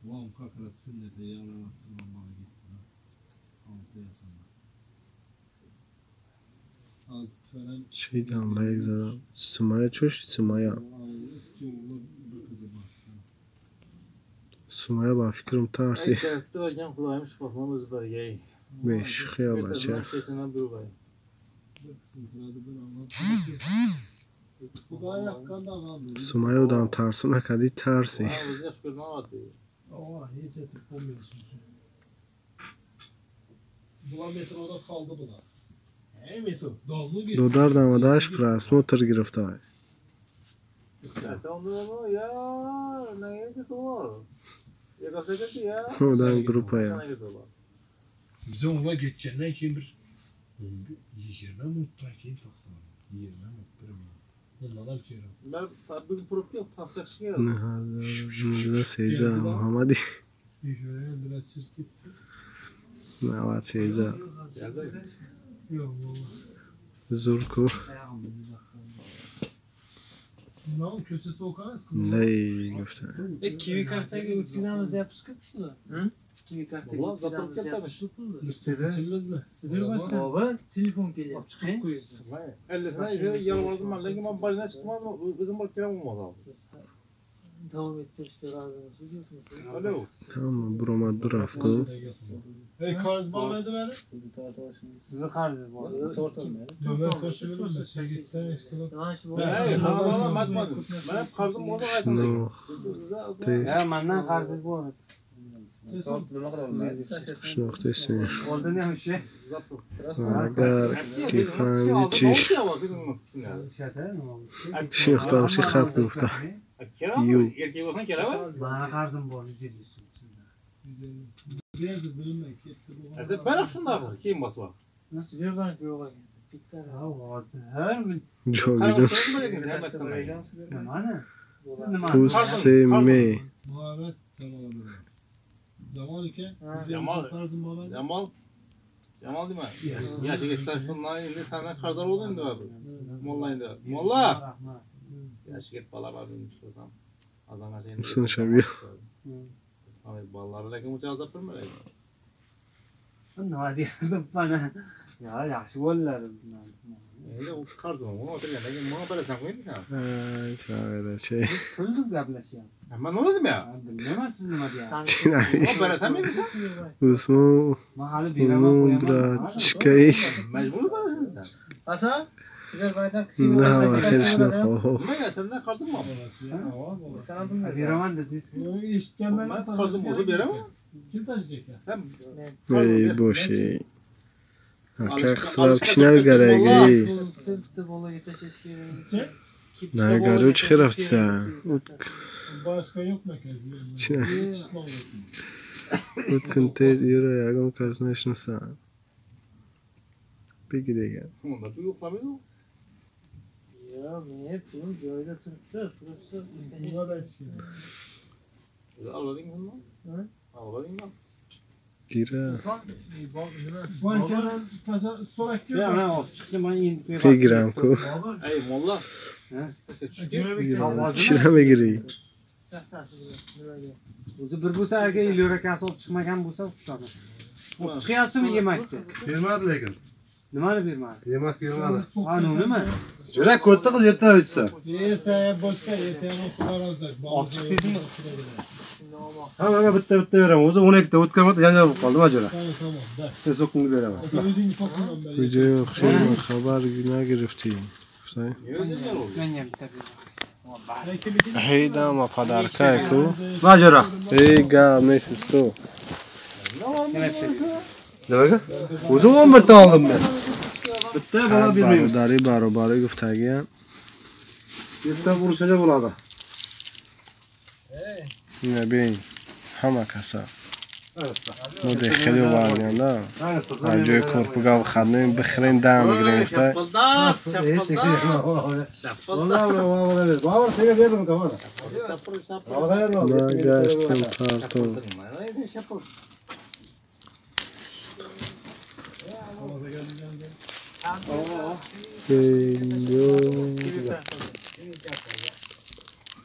Vam kakara sünnete yaramak bana gitti. 6 yaşında. Az falan
چی دام را اک زدن سمایه چوش سمایه
çoğunluğu bir kızı var.
سمایه با فکرم ترسی
Hocam kulağım şifasına özbergeyi.
بیش خیال بچه
Bir kısıntılarda ben anlatmışım. Bu da yakkanda kaldı.
سمایه o dam tarsına kadi tersi
Aa hiç etik olmuyorsun çünkü. Bula metroda kaldı bu da. Hey metro. Dallı bir.
دودار داماداش پراسمو تر گرفته
Ya sen onu ya neye gidiyor? Ya kasete ya.
Oradan grupa ya.
Bize ona geçeceğinden keyin bir 20 minutdan keyin taqsam. 20 minut 1 minut. Ondan keyin.
Ben bir problem taksakşı geldi.
Nihada Seyza Muhammadi.
Şöyle biraz şirket.
Navad Seyza.
Geldi.
Yok valla.
Zurku.
Ne kötü soğukan
Ney gufta.
Kivi kartaga o'tkazamiz yapishqipsizmi? Kivi kartaga
Ulan zaten
o'tkazamiz
ketmemiş.
İstedinizmi?
Baba telefon kelyapti. Chiqib qo'yasiz.
50'sine yalvardım ben. Lakin ben başına çıktım ama bizim bak kerem olmaz abi.
Davom ettirishga rozimisiz yo'qmisiz?
Alo.
Tamam burama durafku.
Hey karz bağladı beni.
Sizni qarzingiz bor.
Dömer taşı verin ben. Şey gitsen eşkıla.
Mana shu
Ben bana bakmadım. Ben hep karzım oldu aytmadım.
No. Tes.
Ha, mendan qarzingiz bor.
Shunaqa desang.
Oldin ham shu.
Agar kefanichi Shunaqa shi xat gufta. Yo'q.
Erkek olsan kelemem.
Mani qarzim bor 150 so'm.
Biraz da bölünme.
Sen ben şunda var. Kim bası var?
Sberbank yo'q ekan. Bitta.
Ha, hozir har bir
Jo'gijon.
nimani? Siz nima?
Useme.
Muhabbet zaman iken.
Jamal.
Karzın bağladı.
Jamal değil mi? Yaşı geçsen şundan indi senden karzlar oldu indi abi. Molla indi. Molla. Yaşı git bala var benim çıkarsam. Azana şeyini.
Musun şabiyo.
Abi balları lakin uca azap verme.
Nima deyapti bana? Ya, yaxshi bolalar.
Endi o karzım onu oturgan. Lakin bana böyle sen koyun sen.
Ay, savada şey.
Pulni gaplashyapti.
Ben ne dedim ya?
Bilmayman siz nima deyapsiz.
O böyle sen mi misin?
Usmo.
Men hali beraman qo'yaman.
Drachkay.
Mecbur böyle sen.
Asa Sberbankdan
No, xilxo.
Ne senden karzım mı?
Sana bilmiyorum.
Beraman dedingiz-ku.
İşten ben
Ben karzım olsa veremem.
Kim taşıyacak ya?
Sen
Ey bu şey. Aka qisrar kishnar kerak ey.
Bitta bolaga tashlash kerak.
Nagaru chiqaribsan.
Başka yok mu kez?
O'tkin tez yura yagon qaznashnasan. Peki degan.
onda tu yo'qlamaydi u.
Yo, men pul joyida turibdi.
Buna da şey.
Avlading bunu?
Hı?
Avlading mi?
Gira.
Bankanın sorak
Ya, men olib chiqdim, men endi qo'yib.
Tegramku.
Ey molla.
Ha?
Sizga tushdi.
Kishirama kerak.
O'zi bir bo'lsa agar yo'rakasi olib chiqmagan bo'lsa xushona. Olib chiqyapsizmi yemakka?
Bermadi lekin.
Nimani bermadi?
Yemak bermadi.
Ha, nima?
Jurak ko'rdi qiz ertalab ichsa.
Ertaga boshqa ertaga xudolar o'zak.
Ochiq dedingmi?
Hammaga bitta beraman. O'zi 12 ta o'tkamadi, janjal bo'lib qoldi majbur.
Tamam, da.
Sen so'qingni beraman.
O'zingni fokundan beri.
Video xeyli xabar nagirifting. G'ustay.
Menga bitta ber.
Heydama podarkayku.
Majura.
Ey gap nesisto.
Nimaga? O'zi 11 ta oldim men. Bitta bola bermaymiz.
Barobari guftagiyam.
Bitta urishajak bo'ladi.
Nima bering. Hamma kasa. Mode xeyli varganda. Ajoy korpuga xadni bixrin dam girifta.
Baba senga berdim kamera.
Magashtim parto.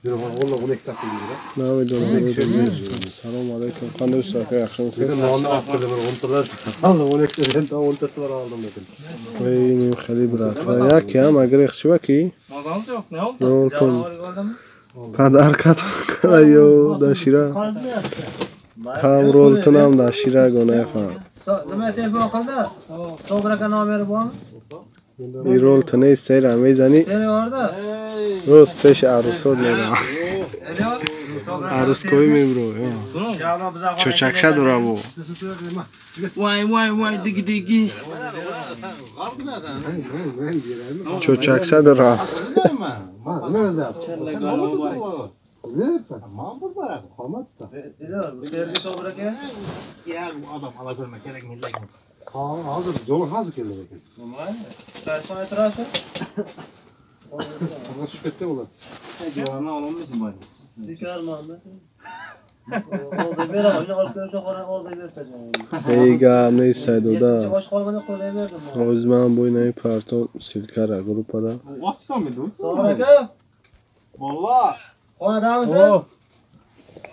Telefon qo'lga 12 ta qildi.
Assalomu alaykum. Qanday ustoqa yaxshimisiz?
Lekin nonni olib kirdim, 10 talar. Aldi 12 tadan 10 talar oldim lekin.
Ey, xeyli brat. Yakam agar yaxshivaki.
Mazamız yo'q, ne oldu?
Yo'q,
Canavarı gördün mü?
Padarka yo dashira. Ham roltinam dashira gonayfam.
Nima telefon qildi? Sobraka nomeri bormi?
I roltini istayram mezani.
Seni orada.
Roz pesh arusod mera.
Eliyor.
Arus koymayim bro. Cho'chakcha dura bu.
Vay digi.
Cho'chakcha dura.
Nima o'zi? Ne?
Tamam bu bana.
Kamat da.
Diyor, bu sergi sobra ke.
Ya bu adam ala görmek gerek millet.
Sağ hazır. Yolu hazır keldi bakın.
Olmay. Kaçma etrafı.
Fazla şirkette olur.
Civarına olmasın bari.
Zikarman da. Oğuz'a ver ama ne arkadaşlar falan Oğuz'a vereceğim.
Ey gam neysaydı o da.
Boş kalmadı kolay verdim.
O'zman bo'ynay parto silkara gruppada.
Vaqt mıydı?
Sonra aka.
Valla.
Xonada mısın?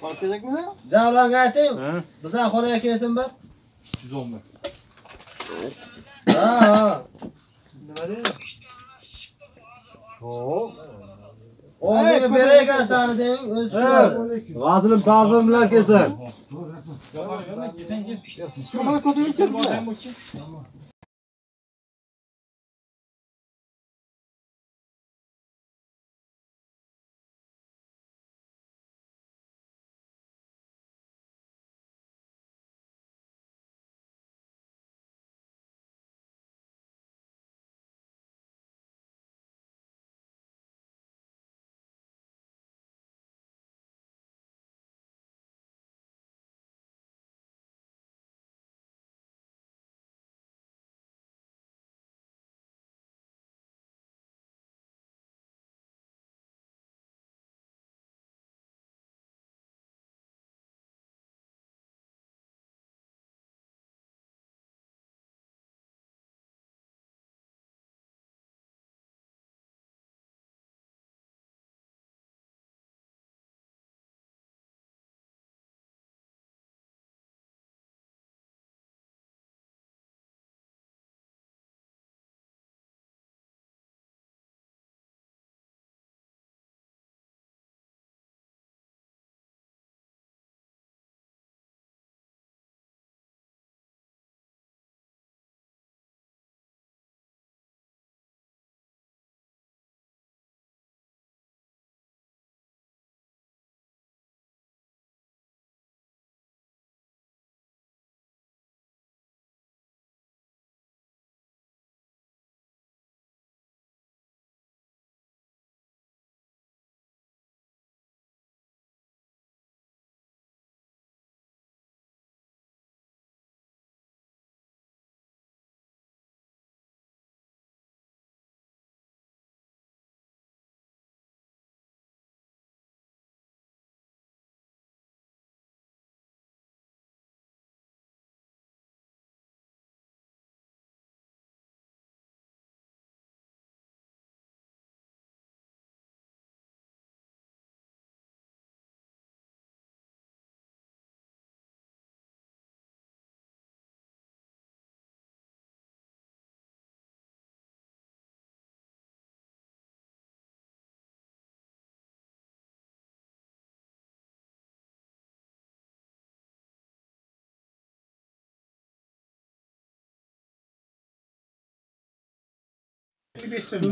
Fark edecek mi?
Javlan aytayım. Bizdan xonaya kelsin bir.
110 mı?
Ha.
Nima deydi?
Oğuz'a berek asani deng, o'z shu.
G'azilim ta'zim bilan kelsin.
Sen gel. Şu bana kodu geçeceğiz mi?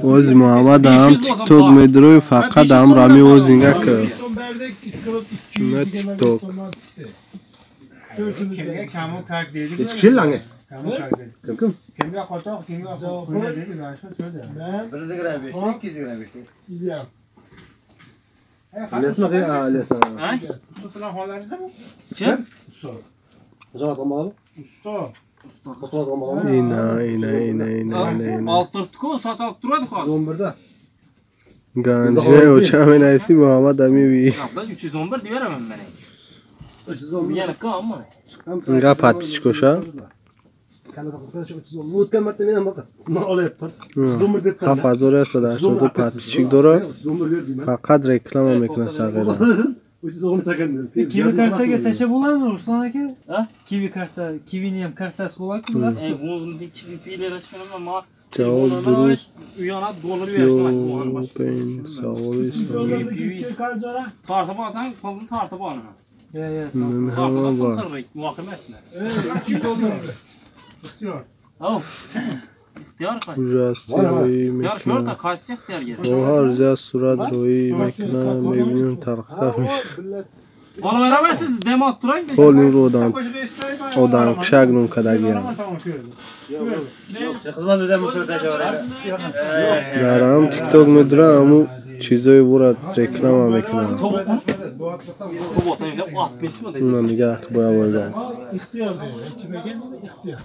O'z Muhammad ham TikTok medroy faqat ham Rami o'zingga kir. Ne TikTok?
Kimga kamu kak dedi?
Yetişkin lan. Kim?
Kimga qo'rtoq, kimga qo'yna dedi? Ben şunu söyle.
Bir zigran beşlik, iki zigran beşlik.
İlyas.
Lesma ki ailesi.
Ha?
Tutulan holarınızda mı?
Kim?
Hocam atamalı.
Usta.
Fotoğraf atamalı.
ina.
Altırtku saç alt duradi hozir.
11'de.
Ganje o'chaminaysi Muhammad Amivi.
Ben 311 deyveraman men.
311.
Yana kam mana.
Unga patich ko'sha.
Kanada arkadaşı 310. O'tgan marta men ham baqa. Men olayapman. 311 deb qoldi.
Xafa zo'rasa da shu patchik dora.
311 verdim.
Faqat reklama mekanasagida.
310 çakandım.
Kivi kartaga tashlab bo'ladimi Ruslan aka? Ha? Kivi karta, Kivining ham kartasi bo'ladimi?
Bunun kivi pilere şunu ma.
Javob durust.
Uyana dolar versin.
Yo'q, savolis.
Tartib olsang, qo'lni tartib olaman.
Ya.
Men hamma bor.
Muhokama
İhtiyar.
Oh. İhtiyar qaysi?
Ужасный
İhtiyar şurada qaysi ixtiyor kerak?
Ohar ja surat ro'yi makna mevnun tarqatamish.
Bana veremezsiniz, demo turang.
Polning ro'dan odam qishagnun kadagi.
Xizmat o'zim musulda javob.
Yaram TikTok medra amu chizoy burat reklama mekna.
Bu olsa evde at besmi de.
Bundan nigah ki boya boygan.
İhtiyar diyor. Kime gelmedi ihtiyar.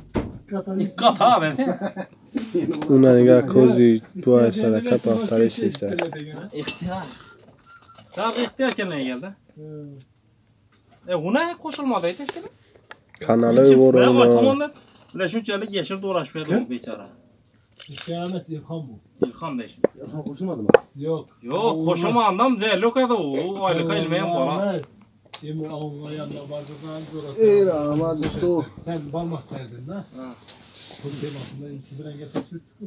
Dikkat ha ben sen.
Bundan nigah kozi dua sarakat vaxtları işleyse.
İhtiyar. Sen ihtiyar kendine geldi. Ona koşulmadıydı işte.
Kanalı
Ben
yorulma.
tamamda bile şunçalık yeşil dolaşıyor bu beçara.
İhtiyar nasıl İlhan bu?
İlham değiş.
Koşulmadı mı?
Yok.
Yok koşuma adam zello kadar o aylık ilmeyen bana.
Emre ağın ayağında bacaklarını zorlasın.
Ey Ramaz usta.
Sen balmaz derdin ha? Bu temasında şu bir engel tasvir tuttu.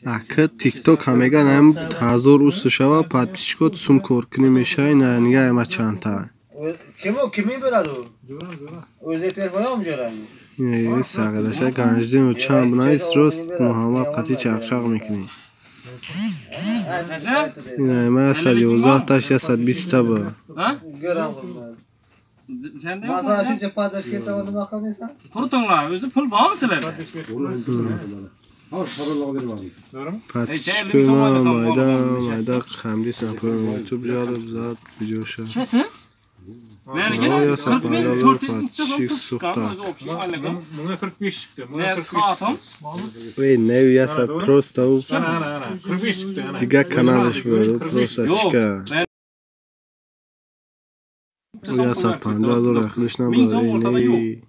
Aka TikTok hamega nam hazır ustuşava patişkot sum korkuni meşay na niga ema çanta.
Kim o? Kimin böyle o? Özel telefonu mu görüyorsun?
Ne sağlaşa ganjden uçan buna isrost Muhammed Qati çaqşaq mikni. Ne ma sad 11 taş ya sad 20 bu.
Ha?
Görüyorum bunları.
Sen de yok.
Masa şu cephadır ki tamam bakıyorsan.
Kurtunlar özü pul bağlı sizler.
Har parol verir var.
Patişkona mayda xamdi sapır YouTube jalib zat videoşa.
Çetin? Ben
Ya
gene 40
sapan
bin
alır
400 çıkıp
patişik
çıkan
suhta.
özü opsiyon halledim.
Buna 45 çıktı.
Ne saatim?
Ve nev ya sad prosta u
Ana. 45 çıktı ana.
diga kanalış böyle prosta
Yok.
çıka.
Ben
Ya sad 50 dolar akılışna böyle.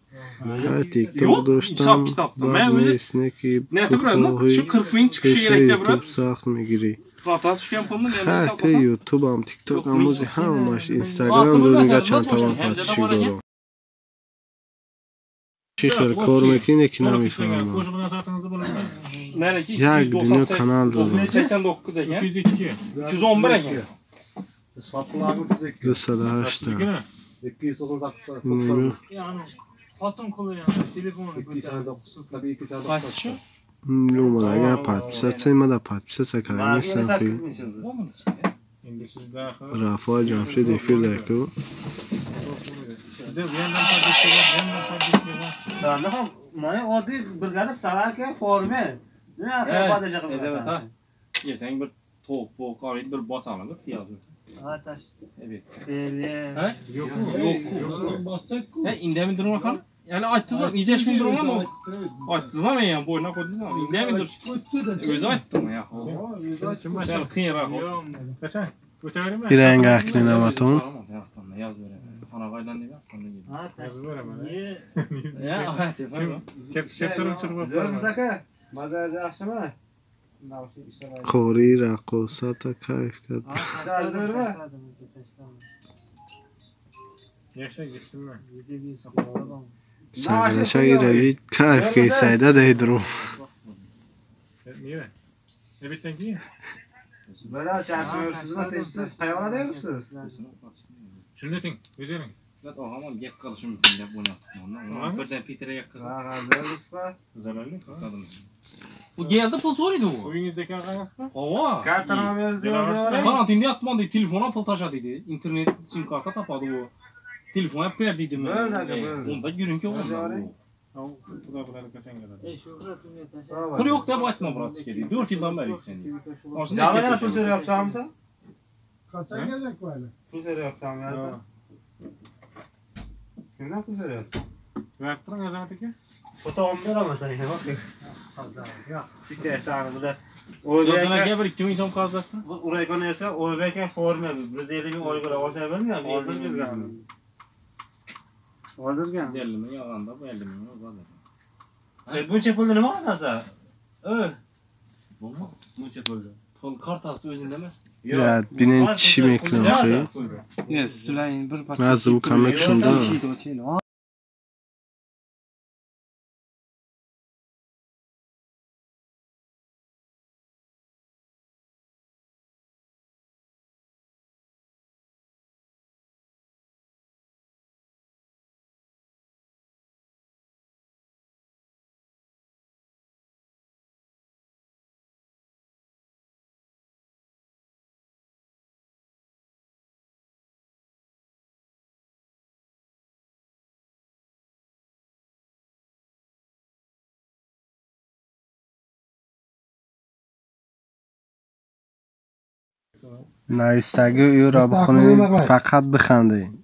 Ha TikTok
Yok,
dostum.
hesap kitapta. Ben özü-
Ne ki
ne tıkırdım? Şu 40 bin çıkışı gerekli
YouTube
bırak.
saht migiri.
Rahat düşken pulunu ben
Ha
hesap
ki
olsam.
YouTube am TikTok amuzi hamaş Instagram dönüga çantavan patişik dolu. Şişler kormekine kinami falan.
Koşuğuna satınızı bulun.
Nerede ki?
Ya dünya kanal dolu.
89 eken.
202.
311 eken.
Sapılarını bize
Kısa da haşta.
238
Ne
Yani hatun kulu yani telefonu
tabii 2 saat.
Kaççı?
Lumada ya patsa çayma da patsa sakar ne sanki.
Şimdi siz daha
Rafa Camşed efirdeki.
sizde bir yandan kardeşler.
Sana ham maya oddiy birgadir sararka forma. Ne yapacak
Evet ha. Erteng bir to'q po'q olib bir bosaman piyozni.
Ha taş.
Evet.
Beli.
Ha?
Yok.
Yo'q.
Bassak
Ha, indamay durma qal. Yani aytdizam, necha kun durman o? Aytdizam ham bo'yna qo'ydizam. Indamay dur. O'zi aytdim ya. Sal qiyinroq.
Kaçan? Öteverim
Bir rengi akli namaton.
Aslında yaz böyle. Xonaqoydan deb aslında geldi.
Ha taş.
Yazı veremem.
Ye.
Ya, ha, telefon.
Kettirim çırpıp.
Zo'r musaka. Mazasi yaxshimi?
Qori raqosata kayf kad.
Yaşa gittim ben.
Sagrasha giravid kayf keysayda deydirum.
Niye? Ne bitten ki?
Böyle çalışmıyorsunuz mu? Siz hayvana değil misiniz?
Şunu detin. Güzelim.
Zat ağamam yak kalışım mümkün dep bunu yaptım. Birden Peter'e yak kızım.
Zararlı.
Bu geldi pul soruydu bu.
Oyunuzdaki arkadaşlar mı?
Ova.
Kartını veririz diyorlar.
Karantinde yatmadı. Telefona pul taşadıydı. İnternet sim kartı tapadı bu. Telefona hep verdiydim. Onda görünkü oldu.
Bu da buranın kaçan kadar.
Pul yok da batma bırak dedi. 4 yıldan beri seni.
Cama yana pulseri yapacağımıza?
Kaçan gelecek böyle.
Pulseri yapacağım ya. Kimden pulseri yapacağım?
Verttin ne zaman peki?
Foto 11 ama sen yine bak. Siktir sana bu da.
Yoldan gel bir 2000 son kazdaktı.
Oraya konuyorsa oraya forma Brezilya'da bir oygula olsa bilmiyor muyum?
Hazır biz yani.
Hazır gel.
Cellimi yağanda bu eldimi var.
Bunca pulda nima olsa?
Olma.
Bunca pulda.
Pul kartası özünde emas.
Ya binen çim ekran.
Ya Süleyman bir parça.
Nazı bu kamek şunda. نویستگی او را بخونید فقط بخندید.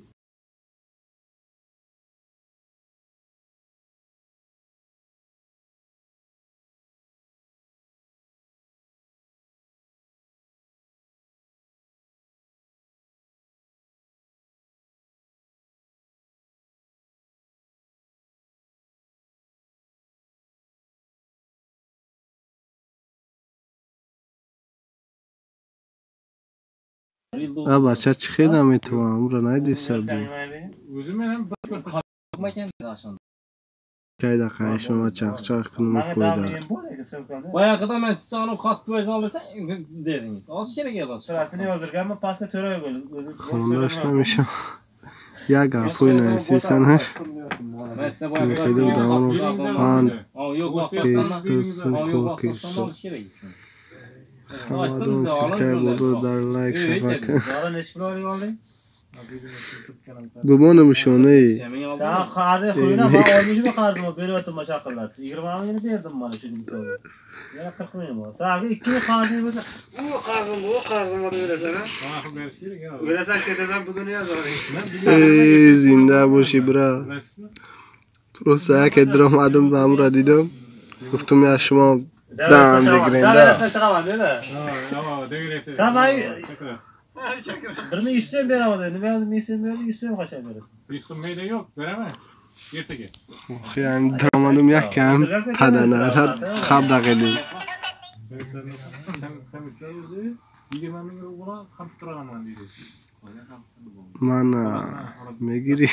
بچه چی خیلی میتوانم را ندیسم
Özüm benim
Mekan aşan.
Kayda kayışmama çakçak kılımı koydu.
Bayağı kadar ben size onu kat versen alırsa dediniz. Az kere geldi.
Sırasını yazdırgan mı pasta töre koydum.
Kondaşlamışım. Ya gafuyla istiyorsan her.
Ben size bayağı
Khaydım dağını fan.
Yok
Kestasın kokisi. Havadan sirkay buldu dar like şafakı.
Zaten hiçbir oraya aldın.
Gumanım onu iyi.
Sana kazı kuyuna bak olmuş mu kazıma böyle oturma şakırlar. 20 milyon verdim bana şimdi sonra. Ya 40 milyon var. Sana iki kazı böyle. O kazım var öyle sana.
bana haber şeyle gel.
Öyle sen kededen bu dünya zor.
Zinda باشی برا پروسه که درام آدم و امرا دیدم گفتم یا شما دام بگیرین
Sen çıkamadın değil mi?
Ama devirese.
Sen bana
Çakırız.
birini istiyorum veremedin. Ne yazdım istiyorum istiyorum kaçar verirsin.
Bir sunmayı da yok. Veremem. Yırtık.
خیلی درام آدم یک کم پدنه خواب دقیقی
Sen isterdi. 20 milyon buna kamp duramam dedi.
من میگیری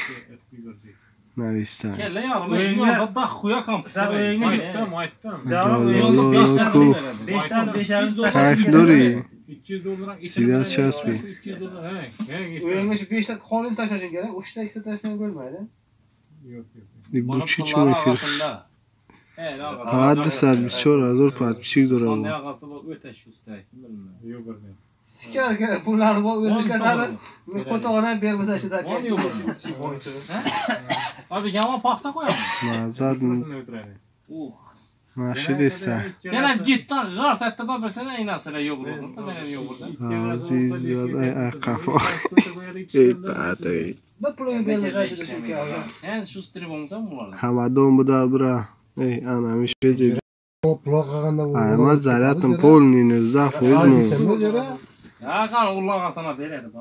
نویستم
Kelle yarım. Yolda da xuya kamp.
Sen oyunu
Ayttam.
دالالو
5'ten 5'er
کیف داری
200 dolara
Sivas Şahsbi.
200 dolar. He.
Oyunu 5'te kolun taşıyacaksın gene. 3'te 2'te tersine bölmedi.
Yok.
bu çiğ çi میفیر حد 124,000 پات چی داره
Son
bu
ne ağası bu öteş üstte.
Yok görmüyor.
Siker gene bunlar bu özmüşler hadi. Kota ona vermese işte derken.
On yok. Abi yama paksa koyalım.
مازاد ماشی دیسته
Sen hep git da gar sette da versene inasına yok olsun. Benim yok burada.
عزیز یاد ای قفا ای بعدی
Ne pulun vermese işte şirket abi.
Sen şu stribonsa mı var?
همدون بوده برا ای انا میش بجی
Kulak ağanda bu.
اما زراتم پول نینه زف ویزمو
Sen ne göre?
Ya kan ullağa sana verelim.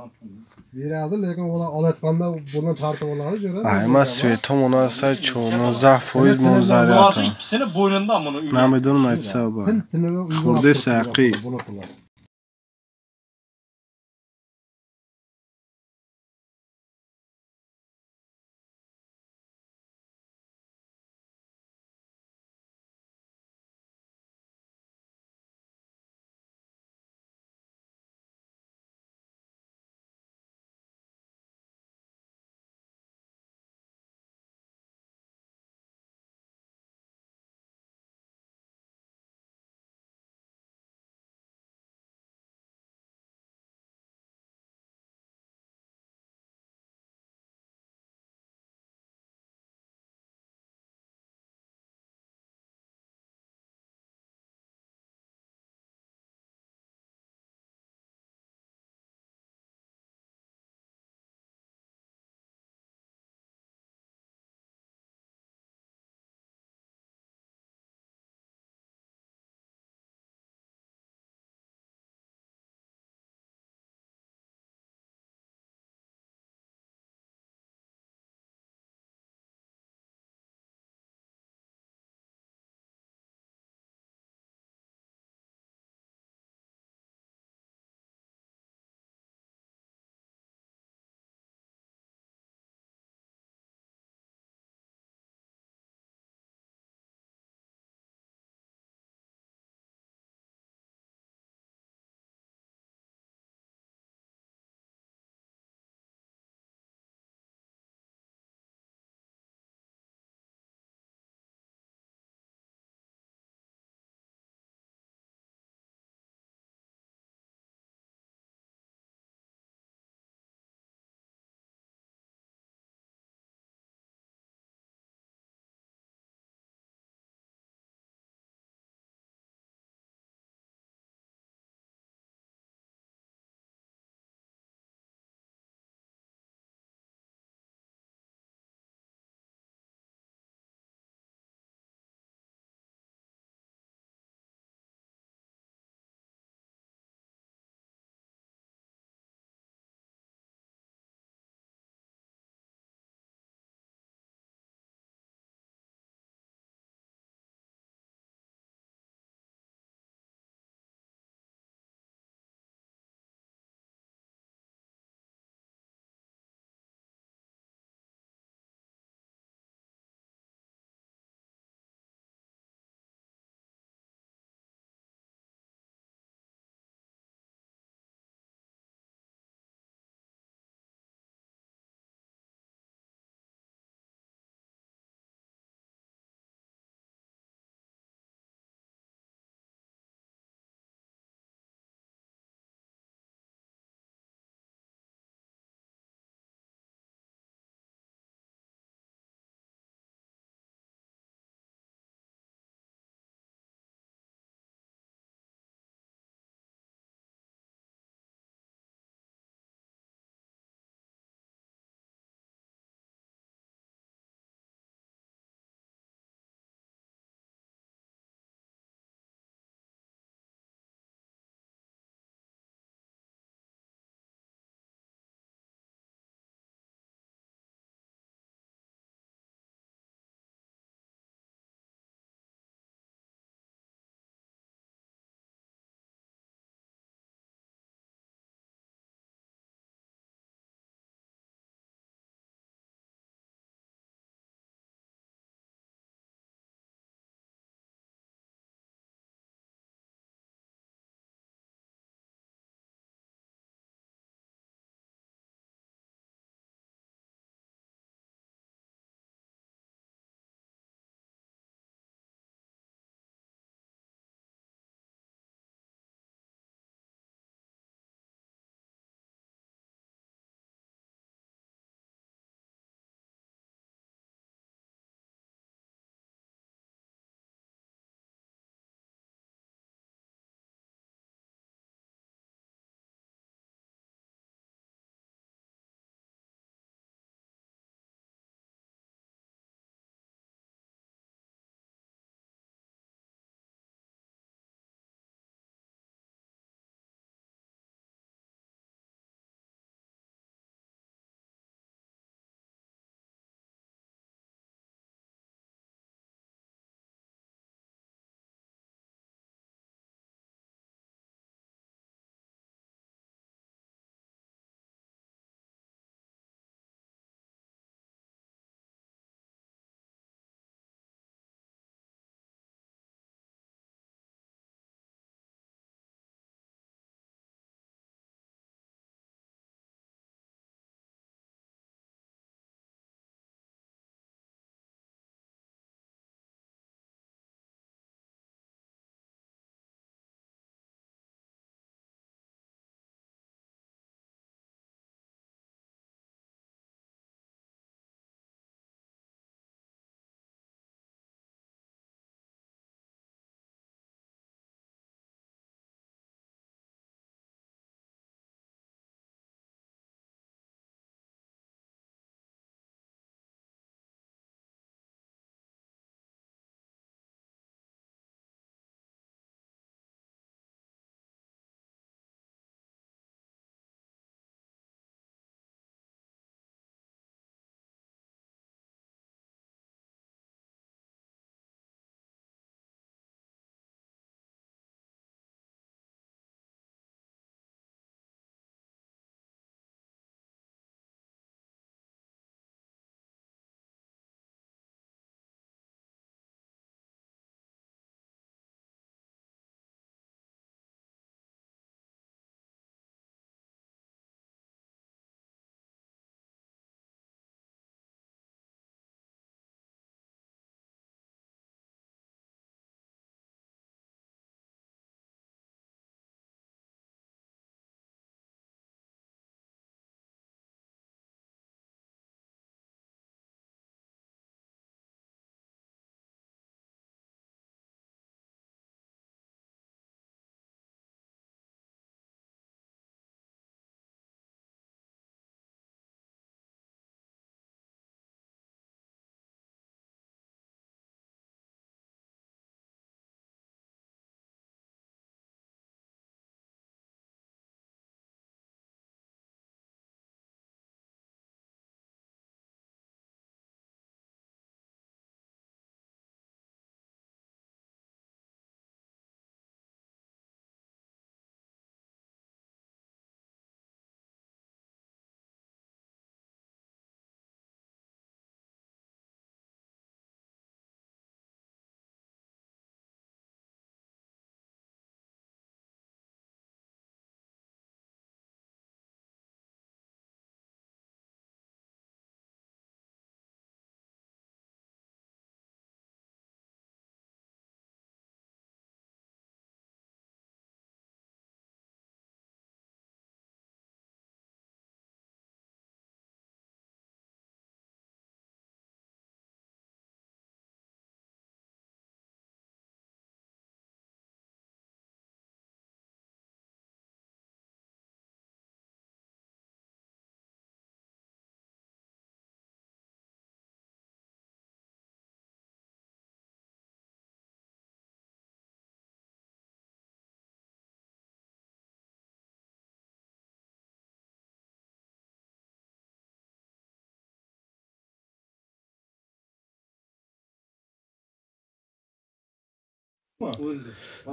beradi, lekin ular olayotganda buni tortib oladi, jo'ra.
Ayma svetom ona say çoğunu zafoid
Boğazı
monzariyatı.
ikisini boynunda bunu.
Namidun maytsa bu. Xurde saqi.
Bunu qiladi.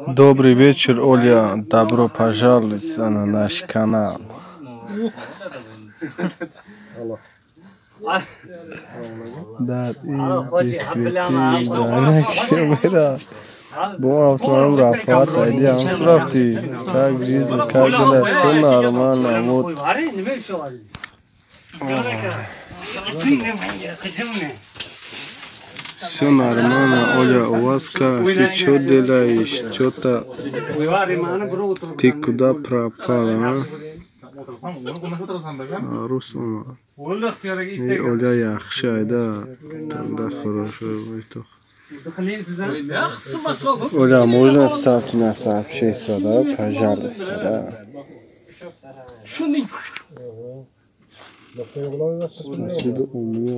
Добрый вечер, Оля. Добро пожаловать на наш канал. Да, и свети, да, камера. Бо автомобиль Рафат, иди, Рафти. Как жизнь, как дела, все нормально, вот. Все нормально, Оля, у вас как? Ты что делаешь? Что-то ты куда пропала, а? Русума. И Оля яхшай, да. Да, хорошо, это. Оля, можно ставьте на сообщество, да? Пожалуйста, да. Спасибо, у меня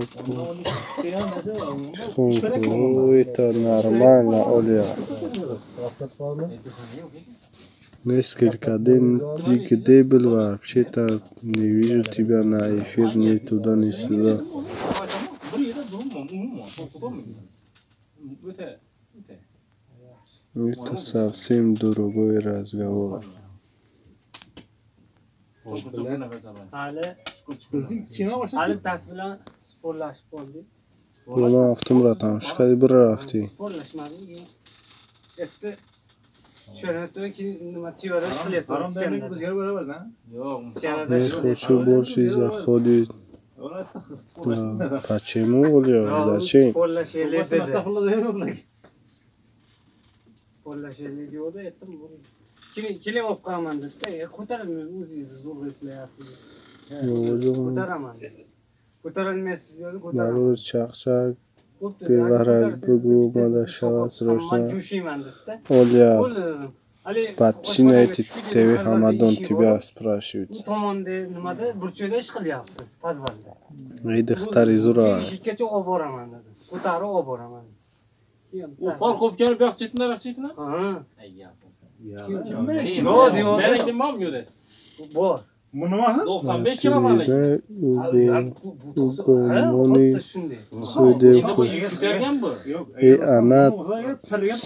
это нормально, Оля. Несколько дней, где был вообще-то, не вижу тебя на эфир, ни туда, ни сюда. Это совсем другой разговор.
hali dars bilan sporlashib qoldik.
Mana avtomratam, chiqadi bir rafti.
Sporlashmadik. Etti tushunatdi ki nima teoriya qilyapti.
Я хочу больше заходить. Почему, Оля? Зачем?
Sporlashaylik dedi. Sporlashaylik dedi, aytdim. Keling olib qolaman dedi. Ko'tarilmay o'zingizni zo'rg'a qilyapsiz. Ko'taraman dedi. Ko'tarolmaysiz dedi, ko'taraman.
Narur chaqchaq bevarak bugumada shavas roshna. Оля, подчиняйте ТВ Хамадон, тебя спрашивают.
Bu tomonda nimada burchakda ish qilyapmiz, Fazvalda.
G'idixtar izura.
Shirkatga olib boraman dedi. Ko'tarib olib boraman.
U qor qo'yib kelib bu yoq chetdan, bu yoq chetdan.
Ha. Bor.
Bu nima?
95 kilometr.
И она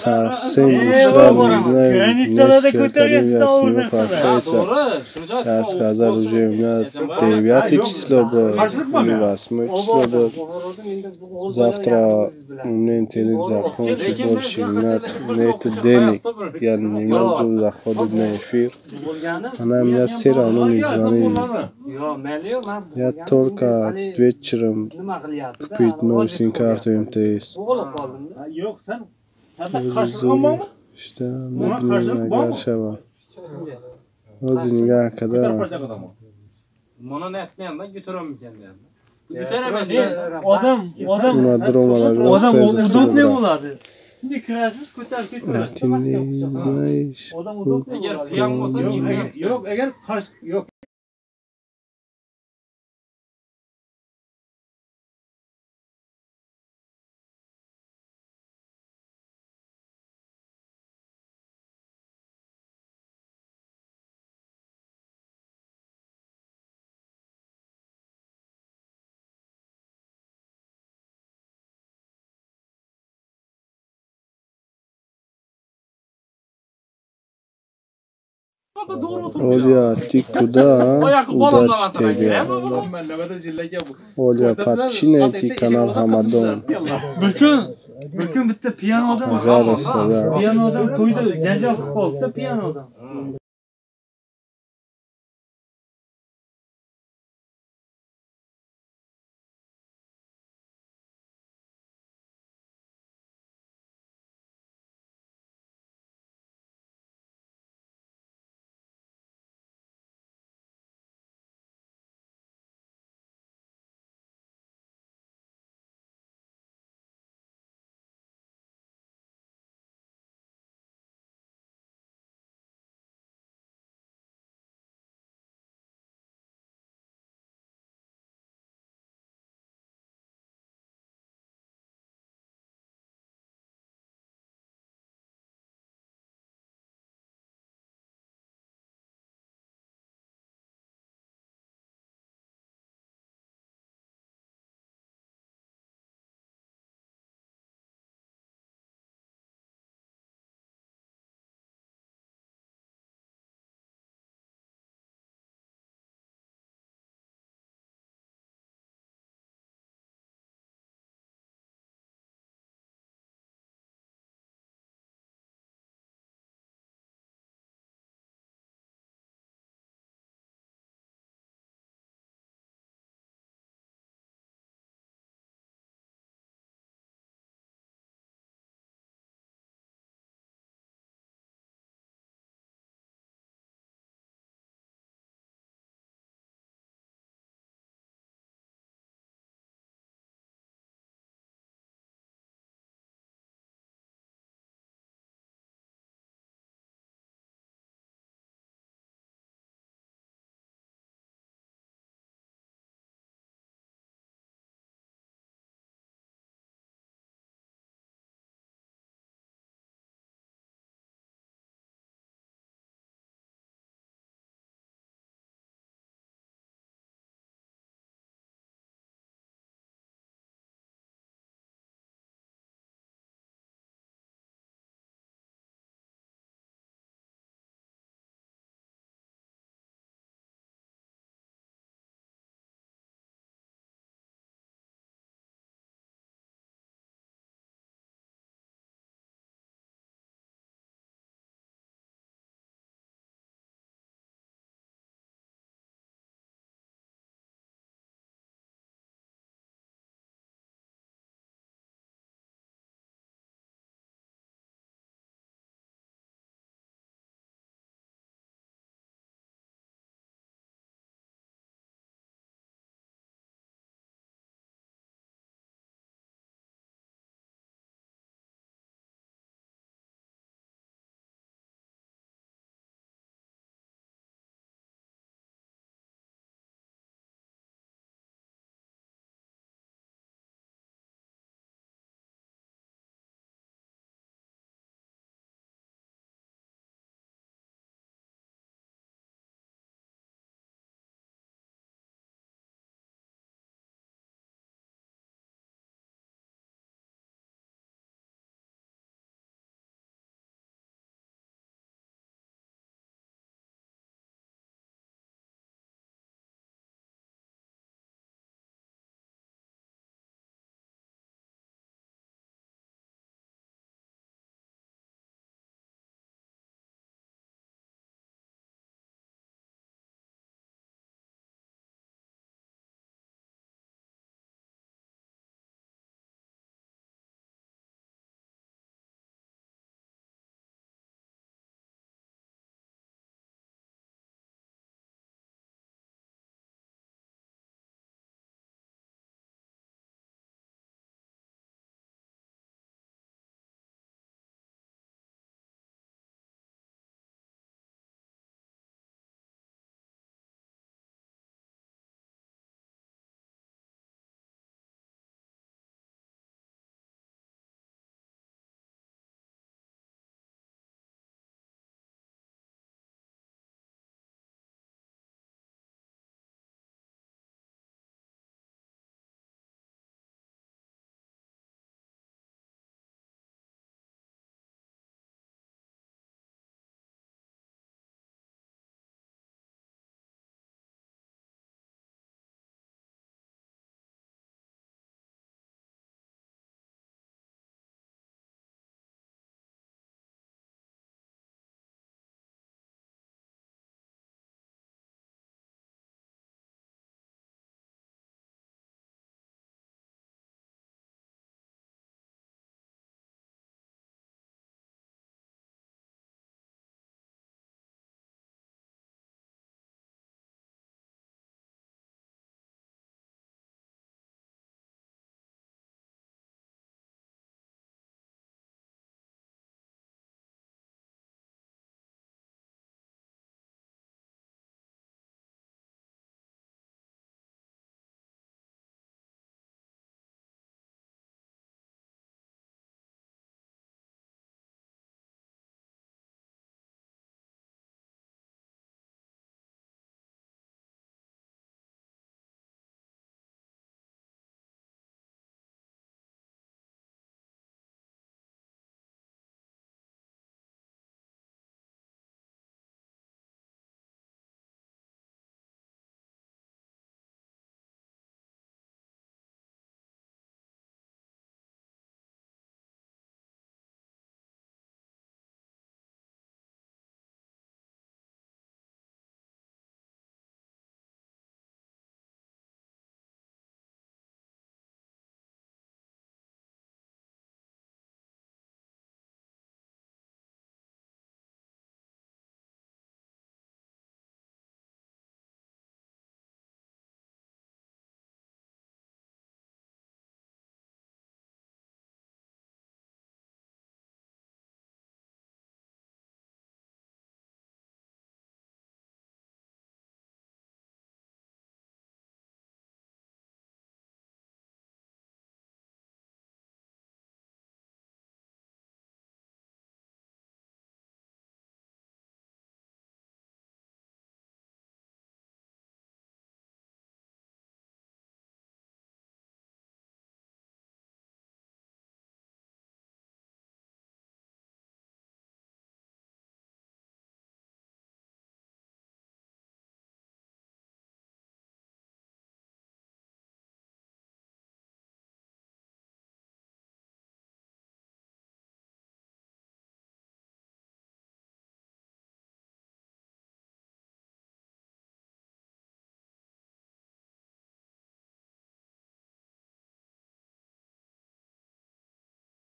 совсем ушла, не знаю, несколько дней я с ней пообщается. Я сказал, уже у меня 9 число было, или 8 число было. Завтра у меня интернет закончится, больше у меня нету денег. Я не могу заходить на эфир. Она меня все равно не звонит. Я только вечером купить новую сим-карту МТС.
Yok sende kaşık mı?
İşte Medine Garşava. O'zingga kadar.
Mana ne etmeyanda götüremeyeceğim yani. Götüremez.
Odam
Odam
udobniy bo'ladi. Shunday kirasiz, ko'tarib ketaverasiz.
Ты не знаешь.
Odam udobniy
Eğer piyan olsa
Yok eğer kaşık yok.
Оля, ты куда? Удачи тебе. Оля, подчиняйте канал Хамадон.
Bir kun bitta pianodan
Пожалуйста, да.
pianodan to'yda janjal qilib qoldi-da pianodan.